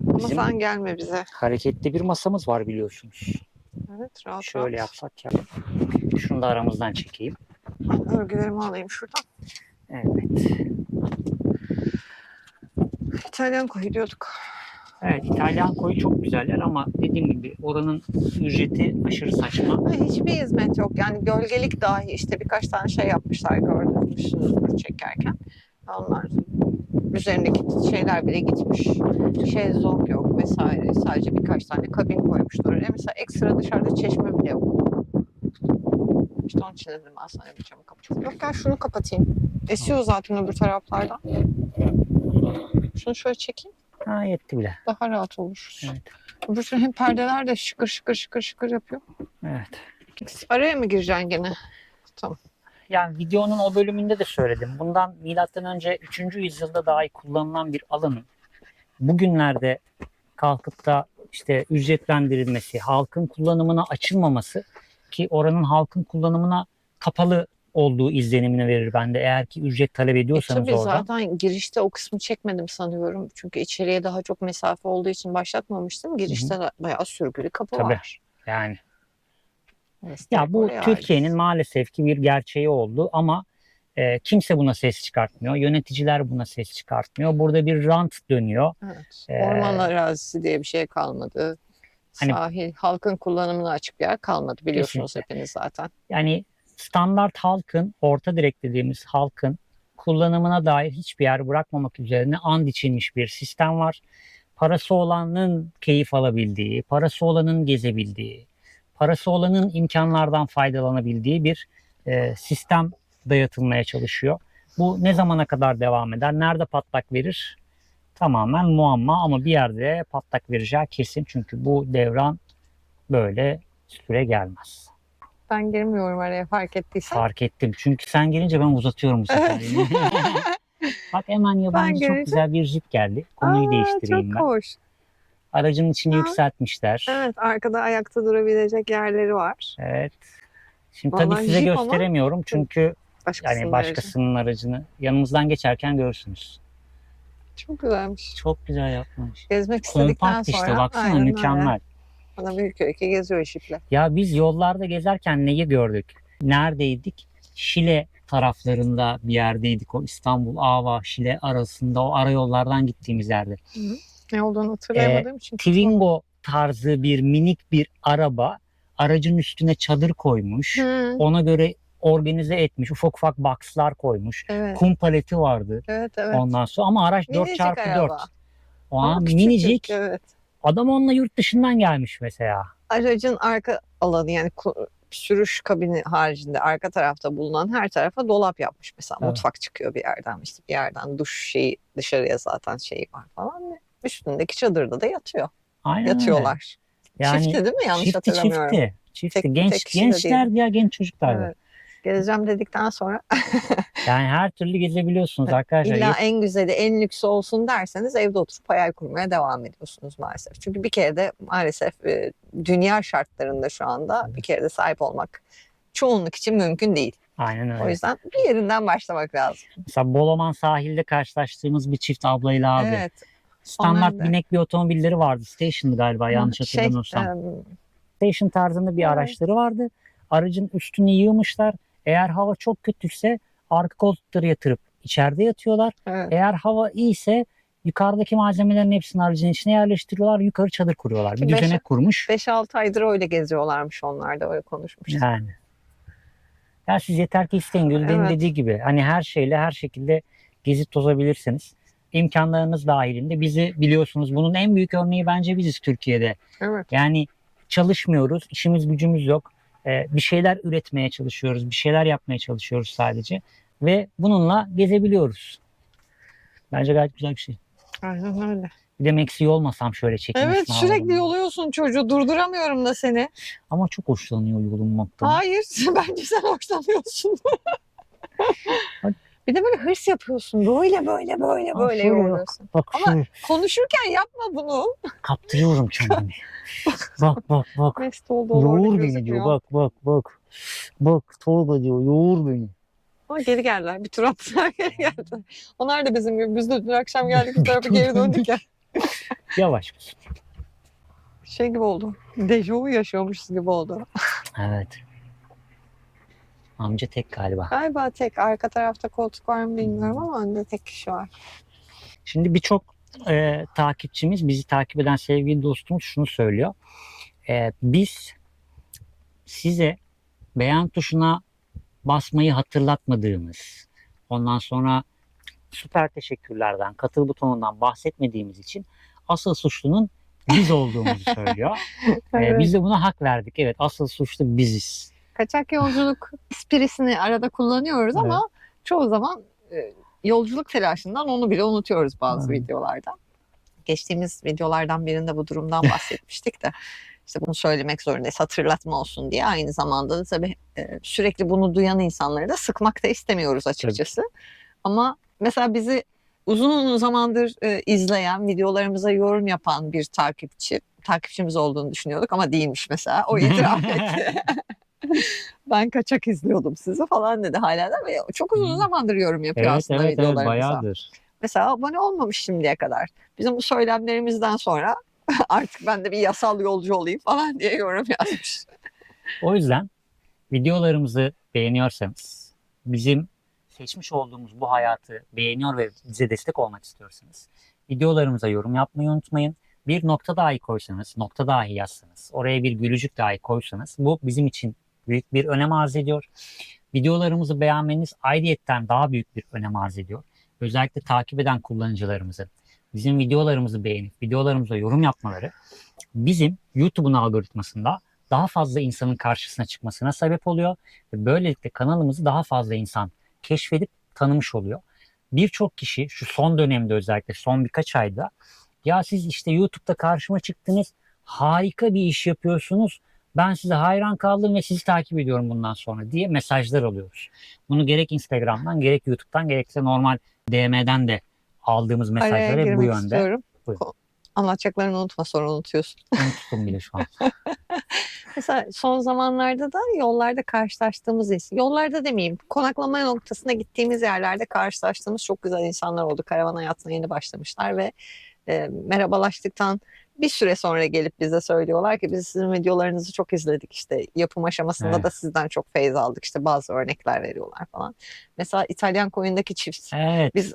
Ama Bizim sen gelme bize. hareketli bir masamız var biliyorsunuz. Evet, rahat Şöyle rahat. yapsak ya. Şunu da aramızdan çekeyim. Ben örgülerimi alayım şuradan. Evet. İtalyan koyu diyorduk. Evet, İtalyan koyu çok güzeller ama dediğim gibi oranın ücreti aşırı saçma. Hiçbir hizmet yok. Yani gölgelik dahi işte birkaç tane şey yapmışlar gördünüz çekerken. Onlar üzerindeki şeyler bile gitmiş. Şezlong yok vesaire. Sadece birkaç tane kabin koymuşlar oraya. Mesela ekstra dışarıda çeşme bile yok. İşte onun için dedim ben sana bir camı kapatayım. Yok gel şunu kapatayım. Esiyor zaten öbür taraflardan. Şunu şöyle çekeyim. Ha, yetti bile. Daha rahat olur. Evet. Öbür türlü hem perdeler de şıkır şıkır şıkır şıkır yapıyor. Evet. Araya mı gireceksin gene? Yani videonun o bölümünde de söyledim. Bundan milattan önce 3. yüzyılda dahi kullanılan bir alanın bugünlerde kalkıp da işte ücretlendirilmesi, halkın kullanımına açılmaması ki oranın halkın kullanımına kapalı olduğu izlenimini verir bende. Eğer ki ücret talep ediyorsanız Tabii oradan. zaten girişte o kısmı çekmedim sanıyorum. Çünkü içeriye daha çok mesafe olduğu için başlatmamıştım. Girişte de bayağı sürgülü kapı Tabii. var. Yani Evet, ya bu oraya Türkiye'nin ait. maalesef ki bir gerçeği oldu ama kimse buna ses çıkartmıyor. Yöneticiler buna ses çıkartmıyor. Burada bir rant dönüyor. Evet. Ee, Orman arazisi diye bir şey kalmadı. Hani- Sahil, halkın kullanımına açık bir yer kalmadı. Biliyorsunuz Kesinlikle. hepiniz zaten. Yani standart halkın, orta direk dediğimiz halkın kullanımına dair hiçbir yer bırakmamak üzerine and içilmiş bir sistem var. Parası olanın keyif alabildiği, parası olanın gezebildiği, parası olanın imkanlardan faydalanabildiği bir sistem dayatılmaya çalışıyor. Bu ne zamana kadar devam eder? Nerede patlak verir? Tamamen muamma ama bir yerde patlak vereceği kesin. Çünkü bu devran böyle süre gelmez. Ben girmiyorum araya fark ettiysen. Fark ettim. Çünkü sen gelince ben uzatıyorum bu sefer. Bak hemen yabancı çok gelince- güzel bir jip geldi. Konuyu değiştireyim çok ben. hoş. Aracın içini Ha. yükseltmişler. Evet, arkada ayakta durabilecek yerleri var. Evet. Şimdi Vallahi tabii size jip ama- çünkü Başkasının yani başkasının aracını yanımızdan geçerken görürsünüz. aracı. Çok güzelmiş. Çok güzel yapmış. Gezmek istedikten Kompakt sonra. işte baksana aynen öyle. mükemmel. Bana büyük ülke geziyor jiple. Ya biz yollarda gezerken neyi gördük? Neredeydik? Şile taraflarında bir yerdeydik. O İstanbul, Ava, Şile arasında o ara yollardan gittiğimiz yerde. Ne olduğunu hatırlayamadığım için. Twingo tarzı bir minik bir araba aracın üstüne çadır koymuş. Hı, Ona göre organize etmiş. Ufak ufak box'lar koymuş. evet. Kum paleti vardı. Evet, evet. Ondan sonra ama araç Minicik 4x4. araba. O Ama an küçücük, minicik. Evet. Adam onunla yurt dışından gelmiş mesela. Aracın arka alanı yani sürüş kabini haricinde arka tarafta bulunan her tarafa dolap yapmış mesela. Evet. Mutfak çıkıyor bir yerden, işte bir yerden duş şeyi dışarıya zaten şeyi var falan ve üstündeki çadırda da yatıyor. Aynen Yatıyorlar. öyle. Yani Çifti değil mi? Yanlış çifti hatırlamıyorum. çifti. Tek Genç kişi de gençler ya genç çocuklar. Evet. Gezeceğim dedikten sonra Yani her türlü gezebiliyorsunuz arkadaşlar. illa en güzeli, en lüksü olsun derseniz evde oturup hayal kurmaya devam ediyorsunuz maalesef. Çünkü bir kere de maalesef dünya şartlarında şu anda bir kere de sahip olmak çoğunluk için mümkün değil. Aynen öyle. O yüzden bir yerinden başlamak lazım. Mesela Bolaman sahilde karşılaştığımız bir çift ablayla abi. Evet. Standart onların da- binek bir otomobilleri vardı. Station'dı galiba yanlış hatırlamıyorsam. Station tarzında bir Evet. araçları vardı. Aracın üstünü yığmışlar. Eğer hava çok kötüyse arka koltukları yatırıp içeride yatıyorlar. evet. Eğer hava iyiyse yukarıdaki malzemelerin hepsini aracın içine yerleştiriyorlar. Yukarı çadır kuruyorlar. Bir Ki düzenek kurmuş. 5-6 aydır öyle geziyorlarmış, onlar da öyle konuşmuştuk. Yani. Ya siz yeter ki isteyin. Gülden'in Evet. dediği gibi. Hani her şeyle her şekilde gezip tozabilirsiniz. İmkanlarınız dahilinde. Bizi biliyorsunuz. Bunun en büyük örneği bence biziz Türkiye'de. Evet. Yani çalışmıyoruz. İşimiz gücümüz yok. Bir şeyler üretmeye çalışıyoruz. Bir şeyler yapmaya çalışıyoruz sadece. Ve bununla gezebiliyoruz. Bence gayet güzel bir şey. Aynen öyle. Bir de Meksi'yi olmasam şöyle çekilmiş Evet, sürekli yoluyorsun çocuğu. Durduramıyorum da seni. Ama çok hoşlanıyor yolunmaktan. Hayır, bence sen hoşlanıyorsun. Bir de böyle hırs yapıyorsun. Böyle Şöyle yolluyorsun. bak Ama şöyle konuşurken yapma bunu. kaptırıyorum kendimi. Bak. Mest olduğu orada Yoğur beni gözükmüyor. diyor. Bak. Bak Tolga diyor. Yoğur beni. Ama geri geldiler. Bir tur attılar, geri geldiler. Onlar da bizim gibi. Biz de dün akşam geldik, bu tarafa geri döndük ya. Yavaş. Şey gibi oldu. Dejavu yaşıyormuşuz gibi oldu. Evet. Amca tek galiba. Galiba tek. Arka tarafta koltuk var mı bilmiyorum ama önde tek kişi var. Şimdi birçok takipçimiz, bizi takip eden sevgili dostumuz şunu söylüyor. Biz size beğen tuşuna basmayı hatırlatmadığımız, ondan sonra süper teşekkürlerden, katıl butonundan bahsetmediğimiz için asıl suçlunun biz olduğumuzu söylüyor. Evet. Biz de buna hak verdik. Evet, asıl suçlu biziz. Kaçak yolculuk esprisini arada kullanıyoruz ama çoğu zaman yolculuk telaşından onu bile unutuyoruz bazı Evet. videolarda. Geçtiğimiz videolardan birinde bu durumdan bahsetmiştik de işte bunu söylemek zorundayız, hatırlatma olsun diye. Aynı zamanda da tabii sürekli bunu duyan insanları da sıkmak da istemiyoruz açıkçası. Ama mesela bizi uzun zamandır izleyen, videolarımıza yorum yapan bir takipçimiz olduğunu düşünüyorduk ama değilmiş mesela. O itiraf etti. Ben kaçak izliyordum sizi falan dedi hala da ve çok uzun zamandır yorum yapıyor aslında Evet, videolarımıza. bayağıdır. Mesela abone olmamış şimdiye kadar. Bizim bu söylemlerimizden sonra artık ben de bir yasal yolcu olayım falan diye yorum yazmış. O yüzden videolarımızı beğeniyorsanız, bizim seçmiş olduğumuz bu hayatı beğeniyor ve bize destek olmak istiyorsanız, videolarımıza yorum yapmayı unutmayın. Bir nokta dahi koysanız, nokta dahi yazsanız, oraya bir gülücük dahi koysanız bu bizim için büyük bir önem arz ediyor. Videolarımızı beğenmeniz ayrıyetten daha büyük bir önem arz ediyor. Özellikle takip eden kullanıcılarımızın bizim videolarımızı beğenip videolarımıza yorum yapmaları bizim YouTube'un algoritmasında daha fazla insanın karşısına çıkmasına sebep oluyor. Ve böylelikle kanalımızı daha fazla insan keşfedip tanımış oluyor. Birçok kişi şu son dönemde özellikle son birkaç ayda ya siz işte YouTube'da karşıma çıktınız, harika bir iş yapıyorsunuz, ben size hayran kaldım ve sizi takip ediyorum bundan sonra diye mesajlar alıyoruz. Bunu gerek Instagram'dan, gerek YouTube'dan, gerekse normal DM'den de aldığımız Araya mesajlar hep bu girmek yönde. istiyorum. Buyurun. Anlatacaklarını unutma, sonra unutuyorsun. Unuttum bile şu an. Mesela son zamanlarda da yollarda karşılaştığımız, yollarda demeyeyim, konaklama noktasına gittiğimiz yerlerde karşılaştığımız çok güzel insanlar oldu. Karavan hayatına yeni başlamışlar ve merhabalaştıktan bir süre sonra gelip bize söylüyorlar ki biz sizin videolarınızı çok izledik, işte yapım aşamasında Evet. da sizden çok feyz aldık, işte bazı örnekler veriyorlar falan. Mesela İtalyan koyundaki çift. Evet. Biz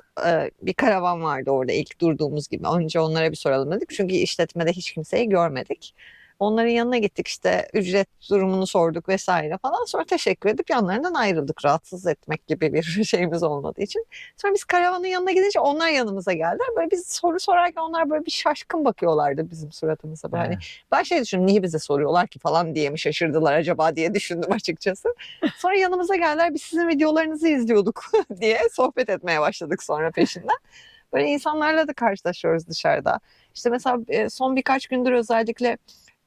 bir karavan vardı orada ilk durduğumuz gibi. Önce onlara bir soralım dedik. Çünkü işletmede hiç kimseyi görmedik. Onların yanına gittik, işte ücret durumunu sorduk vesaire falan. Sonra teşekkür edip yanlarından ayrıldık. Rahatsız etmek gibi bir şeyimiz olmadığı için. Sonra biz karavanın yanına gidince onlar yanımıza geldiler. Böyle biz soru sorarken onlar böyle bir şaşkın bakıyorlardı bizim suratımıza. Böyle hani ben şey düşündüm, niye bize soruyorlar ki falan diye mi şaşırdılar acaba diye düşündüm açıkçası. Sonra yanımıza geldiler, biz sizin videolarınızı izliyorduk diye sohbet etmeye başladık sonra peşinden. Böyle insanlarla da karşılaşıyoruz dışarıda. İşte mesela son birkaç gündür özellikle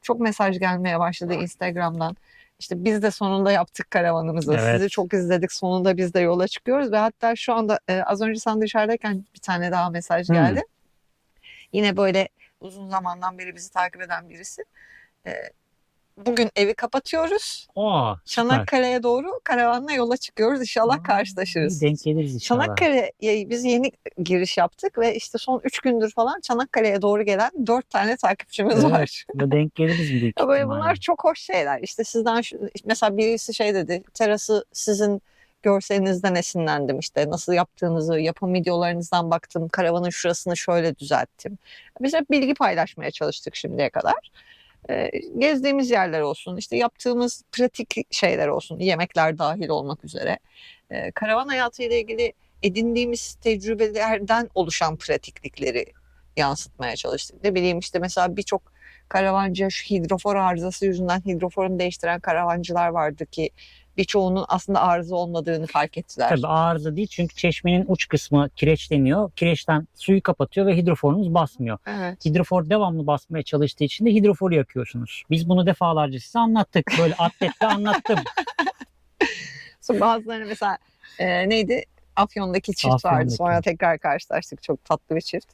çok mesaj gelmeye başladı Instagram'dan. İşte biz de sonunda yaptık karavanımızı. Evet. Sizi çok izledik. Sonunda biz de yola çıkıyoruz ve hatta şu anda az önce sen dışarıdayken bir tane daha mesaj geldi. Yine böyle uzun zamandan beri bizi takip eden birisi. Bugün evi kapatıyoruz. Oo, süper. Çanakkale'ye doğru karavanla yola çıkıyoruz. İnşallah karşılaşırız. Denk geliriz inşallah. Çanakkale'ye biz yeni giriş yaptık ve işte son 3 gündür falan Çanakkale'ye doğru gelen 4 tane takipçimiz var. Ve denk geliriz büyük Böyle ihtimalle. bunlar çok hoş şeyler. İşte sizden mesela birisi şey dedi. Terası sizin görselinizden esinlendim, işte nasıl yaptığınızı, yapım videolarınızdan baktım, karavanın şurasını şöyle düzelttim. Biz hep bilgi paylaşmaya çalıştık şimdiye kadar. Gezdiğimiz yerler olsun, işte yaptığımız pratik şeyler olsun, yemekler dahil olmak üzere. Karavan hayatı ile ilgili edindiğimiz tecrübelerden oluşan pratiklikleri yansıtmaya çalıştık. Ne bileyim işte mesela birçok karavancıya şu hidrofor arızası yüzünden hidroforunu değiştiren karavancılar vardı ki birçoğunun aslında arıza olmadığını fark ettiler. Tabii arıza değil, çünkü çeşmenin uç kısmı kireçleniyor. Kireçten suyu kapatıyor ve hidroforunuz basmıyor. Evet. Hidrofor devamlı basmaya çalıştığı için de hidroforu yakıyorsunuz. Biz bunu defalarca size anlattık. Böyle atletle anlattım. Sonra bazılarını mesela neydi? Afyon'daki çift vardı. Afyon'daki. Sonra tekrar karşılaştık. Çok tatlı bir çift.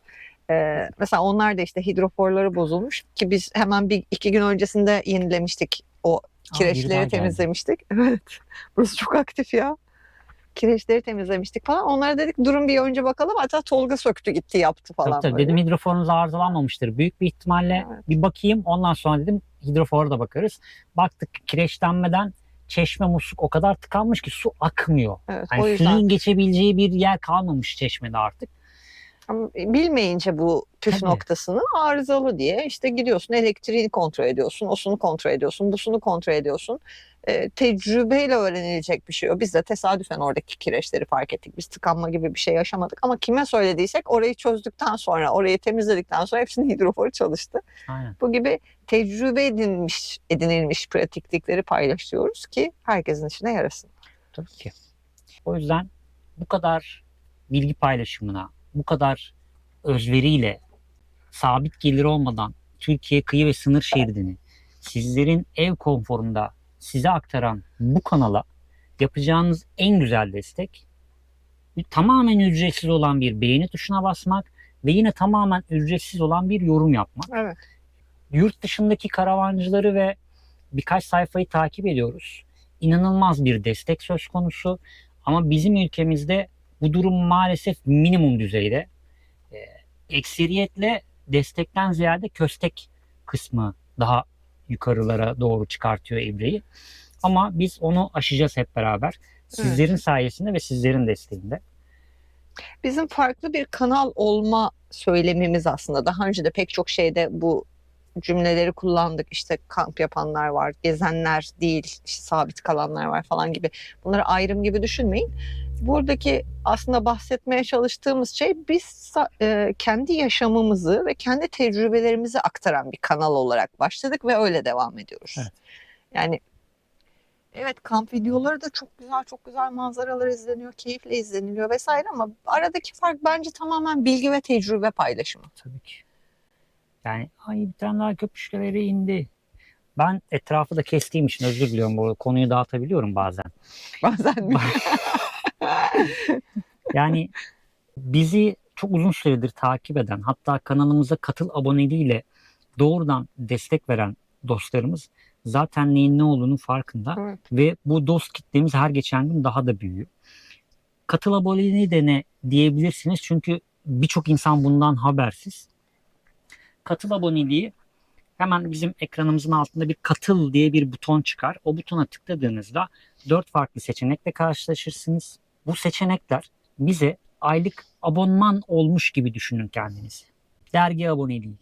Mesela onlar da işte hidroforları bozulmuş ki biz hemen bir iki gün öncesinde yenilemiştik. O kireçleri güzel geldi. temizlemiştik. Evet. Burası çok aktif ya. Kireçleri temizlemiştik falan. Onlara dedik durun bir önce bakalım. Hatta Tolga söktü gitti yaptı falan. Tabii, böyle. dedim hidroforunuz arızalanmamıştır. Büyük bir ihtimalle Evet. bir bakayım. Ondan sonra dedim hidrofora da bakarız. Baktık kireçlenmeden çeşme musluk o kadar tıkanmış ki su akmıyor. Evet, Yani o yüzden. suyun geçebileceği bir yer kalmamış çeşmede artık. Ama bilmeyince bu püf Tabii. noktasını arızalı diye işte gidiyorsun elektriğini kontrol ediyorsun, osunu kontrol ediyorsun, busunu kontrol ediyorsun. Tecrübeyle öğrenilecek bir şey o. Biz de tesadüfen oradaki kireçleri fark ettik. Biz tıkanma gibi bir şey yaşamadık ama kime söylediysek orayı çözdükten sonra, orayı temizledikten sonra hepsinin hidroforu çalıştı. Aynen. Bu gibi tecrübe edinilmiş pratiklikleri paylaşıyoruz ki herkesin işine yarasın. Tabii ki. O yüzden bu kadar bilgi paylaşımına, bu kadar özveriyle, sabit gelir olmadan Türkiye kıyı ve sınır şeridini sizlerin ev konforunda size aktaran bu kanala yapacağınız en güzel destek tamamen ücretsiz olan bir beğeni tuşuna basmak ve yine tamamen ücretsiz olan bir yorum yapmak. Evet. Yurt dışındaki karavancıları ve birkaç sayfayı takip ediyoruz. İnanılmaz bir destek söz konusu ama bizim ülkemizde bu durum maalesef minimum düzeyde. Ekseriyetle destekten ziyade köstek kısmı daha yukarılara doğru çıkartıyor ibreyi. Ama biz onu aşacağız hep beraber. Sizlerin sayesinde ve sizlerin desteğinde. Bizim farklı bir kanal olma söylemimiz aslında. Daha önce de pek çok şeyde bu cümleleri kullandık. İşte kamp yapanlar var, gezenler değil, işte sabit kalanlar var falan gibi. Bunları ayrım gibi düşünmeyin. Buradaki aslında bahsetmeye çalıştığımız şey biz kendi yaşamımızı ve kendi tecrübelerimizi aktaran bir kanal olarak başladık ve öyle devam ediyoruz. Evet. Yani evet kamp videoları da çok güzel manzaralar izleniyor, keyifle izleniliyor vesaire ama aradaki fark bence tamamen bilgi ve tecrübe paylaşımı. Tabii ki. Yani bir tane daha köpüşkeleri indi. Ben etrafı da kestiğim için özür diliyorum. Bu konuyu dağıtabiliyorum bazen. Bazen mi? Yani bizi çok uzun süredir takip eden, hatta kanalımıza katıl aboneliğiyle doğrudan destek veren dostlarımız zaten neyin ne olduğunun farkında. Evet. Ve bu dost kitlemiz her geçen gün daha da büyüyor. Katıl aboneliği de ne diyebilirsiniz çünkü birçok insan bundan habersiz. Katıl aboneliği hemen bizim ekranımızın altında bir katıl diye bir buton çıkar. O butona tıkladığınızda 4 farklı seçenekle karşılaşırsınız. Bu seçenekler bize aylık abonman olmuş gibi düşünün kendinizi. Dergi aboneliği gibi.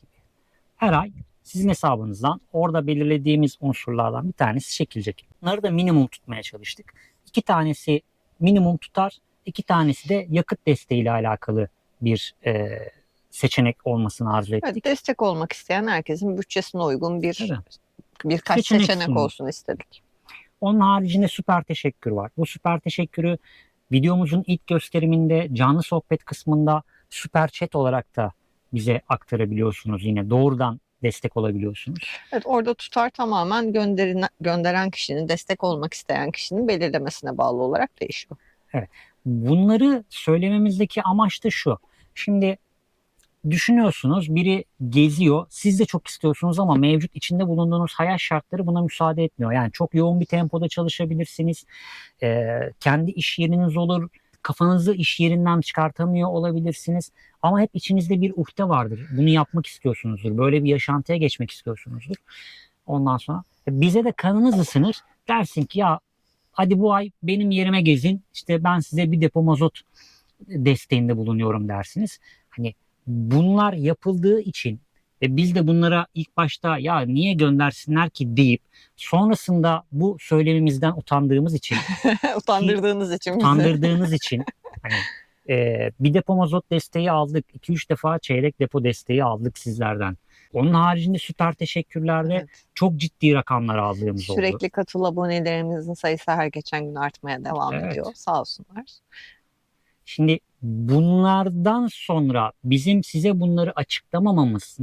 Her ay sizin hesabınızdan orada belirlediğimiz unsurlardan bir tanesi çekilecek. Bunları da minimum tutmaya çalıştık. 2 tanesi minimum tutar, 2 tanesi de yakıt desteğiyle alakalı bir seçenek olmasını arzu ettik. Evet, destek olmak isteyen herkesin bütçesine uygun birkaç Seçenek seçenek sunduk. olsun istedik. Onun haricinde süper teşekkür var. Bu süper teşekkürü videomuzun ilk gösteriminde canlı sohbet kısmında süper chat olarak da bize aktarabiliyorsunuz. Yine doğrudan destek olabiliyorsunuz. Evet, orada tutar tamamen gönderen kişinin, destek olmak isteyen kişinin belirlemesine bağlı olarak değişiyor. Bunları söylememizdeki amaç da şu. Şimdi düşünüyorsunuz, biri geziyor, siz de çok istiyorsunuz ama mevcut içinde bulunduğunuz hayat şartları buna müsaade etmiyor. Yani çok yoğun bir tempoda çalışabilirsiniz, kendi iş yeriniz olur, kafanızı iş yerinden çıkartamıyor olabilirsiniz ama hep içinizde bir uhde vardır. Bunu yapmak istiyorsunuzdur, böyle bir yaşantıya geçmek istiyorsunuzdur. Ondan sonra bize de kanınız ısınır, dersin ki ya hadi bu ay benim yerime gezin, işte ben size bir depo mazot desteğinde bulunuyorum dersiniz. Hani bunlar yapıldığı için ve biz de bunlara ilk başta ya niye göndersinler ki deyip sonrasında bu söylemimizden utandığımız için Utandırdığınız için bizi. utandırdığınız için hani bir depo mazot desteği aldık. 2-3 defa çeyrek depo desteği aldık sizlerden. Onun haricinde süper teşekkürlerde Evet. çok ciddi rakamlar aldığımız oldu. Sürekli katıl abonelerimizin sayısı her geçen gün artmaya devam Evet. ediyor. Sağ olsunlar. Şimdi bunlardan sonra bizim size bunları açıklamamamız,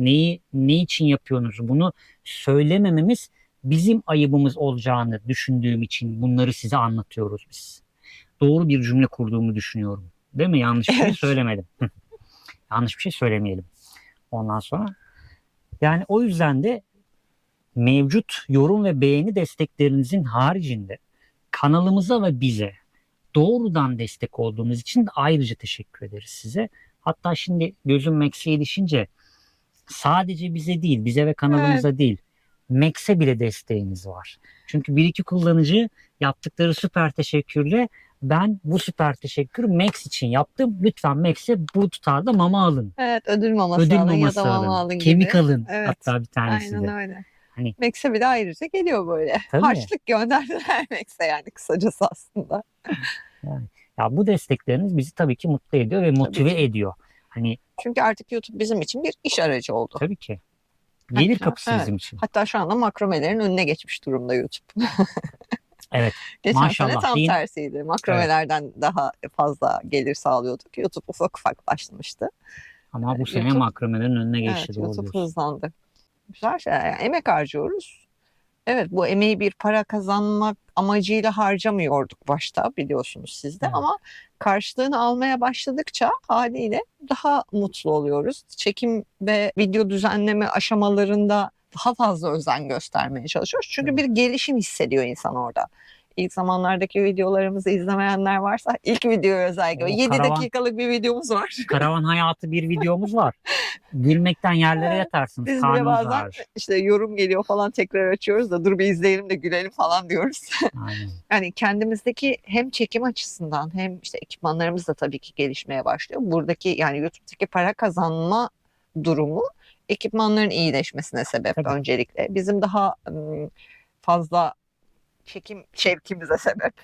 ne için yapıyorsunuz bunu söylemememiz bizim ayıbımız olacağını düşündüğüm için bunları size anlatıyoruz biz. Doğru bir cümle kurduğumu düşünüyorum. Değil mi? Yanlış bir şey Evet. söylemedim. Yanlış bir şey söylemeyelim. Ondan sonra yani o yüzden de mevcut yorum ve beğeni desteklerinizin haricinde kanalımıza ve bize doğrudan destek olduğunuz için de ayrıca teşekkür ederiz size. Hatta şimdi gözüm Max'e ilişince sadece bize ve kanalımıza değil, Max'e bile desteğiniz var. Çünkü bir iki kullanıcı yaptıkları süper teşekkürle ben bu süper teşekkürü Max için yaptım. Lütfen Max'e bu tutarda mama alın. Evet, ödül maması Ödül alın ya maması da mama alın. alın gibi. Kemik alın. Evet. Hatta bir tanesi Aynen de. öyle. Hani- Max'e bir de ayrıca geliyor böyle. Tabii. Harçlık gönderdiler Max'e yani kısacası aslında. Ya bu destekleriniz bizi tabii ki mutlu ediyor ve motive ki. ediyor. Hani Çünkü artık YouTube bizim için bir iş aracı oldu. tabii ki. Gelir Hatta- kapısı evet. bizim için. Hatta şu anda makromelerin önüne geçmiş durumda YouTube. Evet. Geçen Maşallah sene tam deyin. tersiydi. Makromelerden daha fazla gelir sağlıyorduk. YouTube ufak ufak başlamıştı. Ama bu sene YouTube- makromelerin önüne geçti. Evet, Doğru YouTube diyorsun. hızlandı. Güzel şeyler. Yani emek harcıyoruz. Evet, bu emeği bir para kazanmak amacıyla harcamıyorduk başta, biliyorsunuz siz de, Evet. ama karşılığını almaya başladıkça haliyle daha mutlu oluyoruz. Çekim ve video düzenleme aşamalarında daha fazla özen göstermeye çalışıyoruz. Çünkü Evet. bir gelişim hissediyor insan orada. İlk zamanlardaki videolarımızı izlemeyenler varsa ilk videoyu özellikle O 7 karavan- dakikalık bir videomuz var. Karavan hayatı bir videomuz var. Gülmekten yerlere yatarsınız. Biz bile Karnınız bazen ağrır. işte yorum geliyor falan tekrar açıyoruz da dur bir izleyelim de gülelim falan diyoruz. Aynen. Yani kendimizdeki hem çekim açısından hem işte ekipmanlarımız da tabii ki gelişmeye başlıyor. Buradaki yani YouTube'daki para kazanma durumu ekipmanların iyileşmesine sebep Tabii. öncelikle. Bizim daha fazla çekim şevkimize sebep.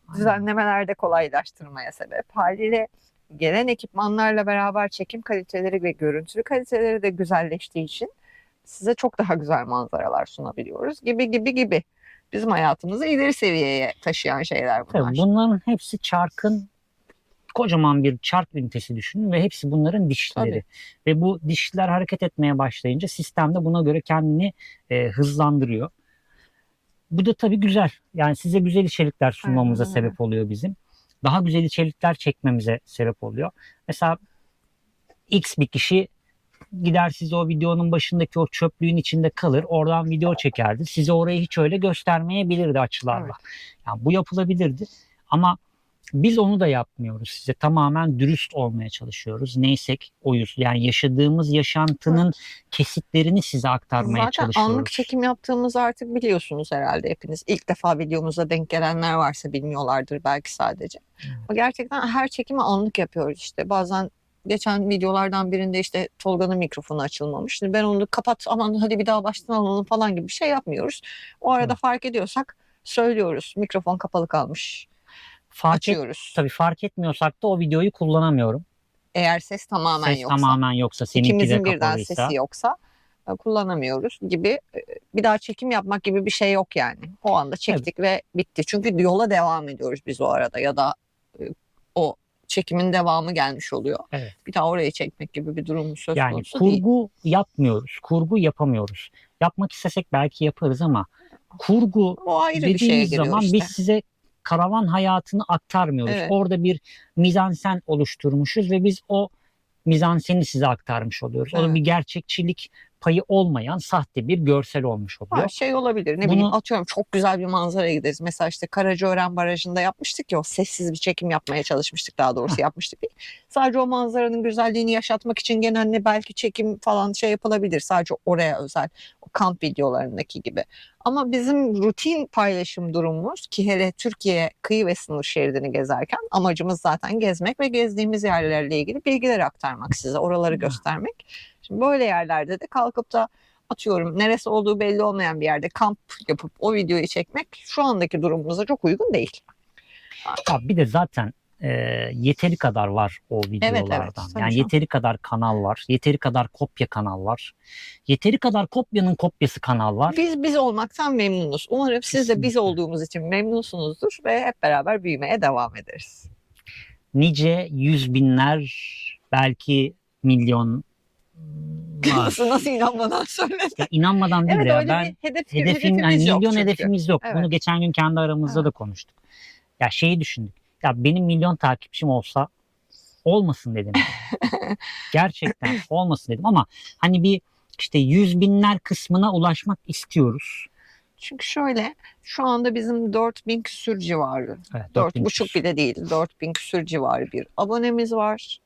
Aynen. Düzenlemelerde kolaylaştırmaya sebep. Haliyle gelen ekipmanlarla beraber çekim kaliteleri ve görüntü kaliteleri de güzelleştiği için size çok daha güzel manzaralar sunabiliyoruz gibi. Bizim hayatımızı ileri seviyeye taşıyan şeyler bunlar. Tabii bunların hepsi çarkın kocaman bir çark ünitesi düşünün ve hepsi bunların dişleri. Tabii. Ve bu dişler hareket etmeye başlayınca sistem de buna göre kendini hızlandırıyor. Bu da tabii güzel. Yani size güzel içerikler sunmamıza Aynen öyle. sebep oluyor bizim. Daha güzel içerikler çekmemize sebep oluyor. Mesela X bir kişi gider size o videonun başındaki o çöplüğün içinde kalır. Oradan video çekerdi. Size orayı hiç öyle göstermeyebilirdi açılarla. Evet. Yani bu yapılabilirdi. Ama biz onu da yapmıyoruz. Size tamamen dürüst olmaya çalışıyoruz. Neysek oyuz. Yani yaşadığımız yaşantının kesitlerini size aktarmaya Zaten çalışıyoruz. anlık çekim yaptığımızı artık biliyorsunuz herhalde hepiniz. İlk defa videomuza denk gelenler varsa bilmiyorlardır belki sadece. Ama gerçekten her çekimi anlık yapıyoruz işte. Bazen geçen videolardan birinde işte Tolga'nın mikrofonu açılmamış. Şimdi ben onu kapat aman hadi bir daha baştan alalım falan gibi bir şey yapmıyoruz. O arada Evet. fark ediyorsak söylüyoruz. Mikrofon kapalı kalmış. Açıyoruz. Tabii fark etmiyorsak da o videoyu kullanamıyorum. Eğer ses tamamen Ses yoksa. tamamen yoksa, seninki de İkimizin birden kapalıysa. sesi yoksa kullanamıyoruz gibi. Bir daha çekim yapmak gibi bir şey yok yani. O anda çektik ve bitti. Çünkü yola devam ediyoruz biz o arada ya da o çekimin devamı gelmiş oluyor. Evet. Bir daha oraya çekmek gibi bir durum söz Yani konusu değil. kurgu yapmıyoruz. Kurgu yapamıyoruz. Yapmak istesek belki yaparız ama kurgu O ayrı bir şeye dediğimiz giriyor zaman işte. biz size karavan hayatını aktarmıyoruz. Evet. Orada bir mizansen oluşturmuşuz ve biz o mizanseni size aktarmış oluyoruz. O da Evet. bir gerçekçilik payı olmayan sahte bir görsel olmuş oluyor. Ha, şey olabilir ne Bunu- bileyim atıyorum çok güzel bir manzaraya gideriz. Mesela işte Karacaören Barajı'nda yapmıştık ya o sessiz bir çekim yapmaya çalışmıştık daha doğrusu yapmıştık değil. Sadece o manzaranın güzelliğini yaşatmak için genelde belki çekim falan şey yapılabilir. Sadece oraya özel o kamp videolarındaki gibi. Ama bizim rutin paylaşım durumumuz ki hele Türkiye kıyı ve sınır şeridini gezerken amacımız zaten gezmek ve gezdiğimiz yerlerle ilgili bilgiler aktarmak size, oraları göstermek. Şimdi böyle yerlerde de kalkıp da atıyorum neresi olduğu belli olmayan bir yerde kamp yapıp o videoyu çekmek şu andaki durumumuza çok uygun değil. Ya bir de zaten yeteri kadar var o videolardan. tabii Yani canım. yeteri kadar kanal var. Yeteri kadar kopya kanal var. Yeteri kadar kopyanın kopyası kanal var. Biz olmaktan memnunuz. Umarım siz de biz Kesinlikle. olduğumuz için memnunsunuzdur ve hep beraber büyümeye devam ederiz. Nice yüz binler, belki milyonlar. Nasıl inanmadan söyledin? Ya inanmadan değil Evet, de ya öyle ben bir hedefim, yani hedefimiz yok milyon çünkü. hedefimiz yok. Evet. Bunu geçen gün kendi aramızda Evet. da konuştuk. Ya şeyi düşündük. Ya benim milyon takipçim olsa olmasın dedim. Gerçekten olmasın dedim ama hani bir işte yüz binler kısmına ulaşmak istiyoruz. Çünkü şöyle, şu anda bizim 4000 küsür civarı, Evet, 4,5 bile değil, 4000 küsür civarı bir abonemiz var.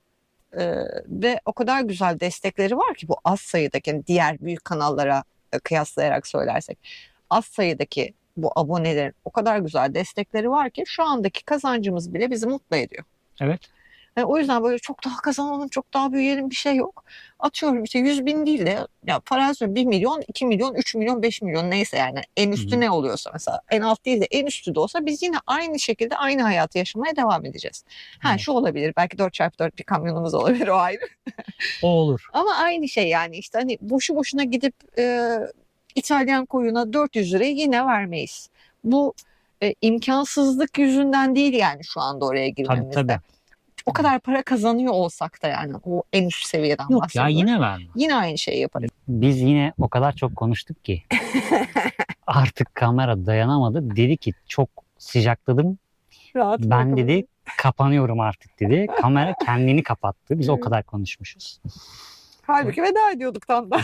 Ve o kadar güzel destekleri var ki bu az sayıdaki, yani diğer büyük kanallara kıyaslayarak söylersek, az sayıdaki bu abonelerin o kadar güzel destekleri var ki şu andaki kazancımız bile bizi mutlu ediyor. Evet. O yüzden böyle çok daha kazanalım, çok daha büyüyelim bir şey yok. Atıyorum işte 100 bin değil de ya para 1 milyon, 2 milyon, 3 milyon, 5 milyon neyse, yani en üstü Hı-hı. ne oluyorsa, mesela en alt değil de en üstü de olsa biz yine aynı şekilde aynı hayatı yaşamaya devam edeceğiz. Evet. Şu olabilir, belki 4x4 bir kamyonumuz olabilir, o ayrı. O olur. Ama aynı şey, yani işte hani boşu boşuna gidip İtalyan koyuna 400 lirayı yine vermeyiz. Bu imkansızlık yüzünden değil yani şu anda oraya Tabii girmemizde. tabii. O kadar para kazanıyor olsak da, yani o en üst seviyeden Yok ya, bahsediyorum. yine verme. Yine aynı şeyi yaparız. Biz yine o kadar çok konuştuk ki artık kamera dayanamadı. Dedi ki çok sıcakladım. Rahat Ben dedi kapanıyorum artık dedi. Kamera kendini kapattı. Biz o Evet. kadar konuşmuşuz. Halbuki veda ediyorduk tam da.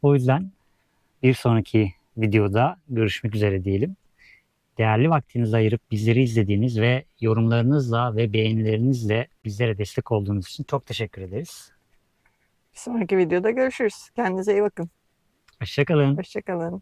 O yüzden bir sonraki videoda görüşmek üzere diyelim. Değerli vaktinizi ayırıp bizleri izlediğiniz ve yorumlarınızla ve beğenilerinizle bizlere destek olduğunuz için çok teşekkür ederiz. Bir sonraki videoda görüşürüz. Kendinize iyi bakın. Hoşça kalın. Hoşça kalın.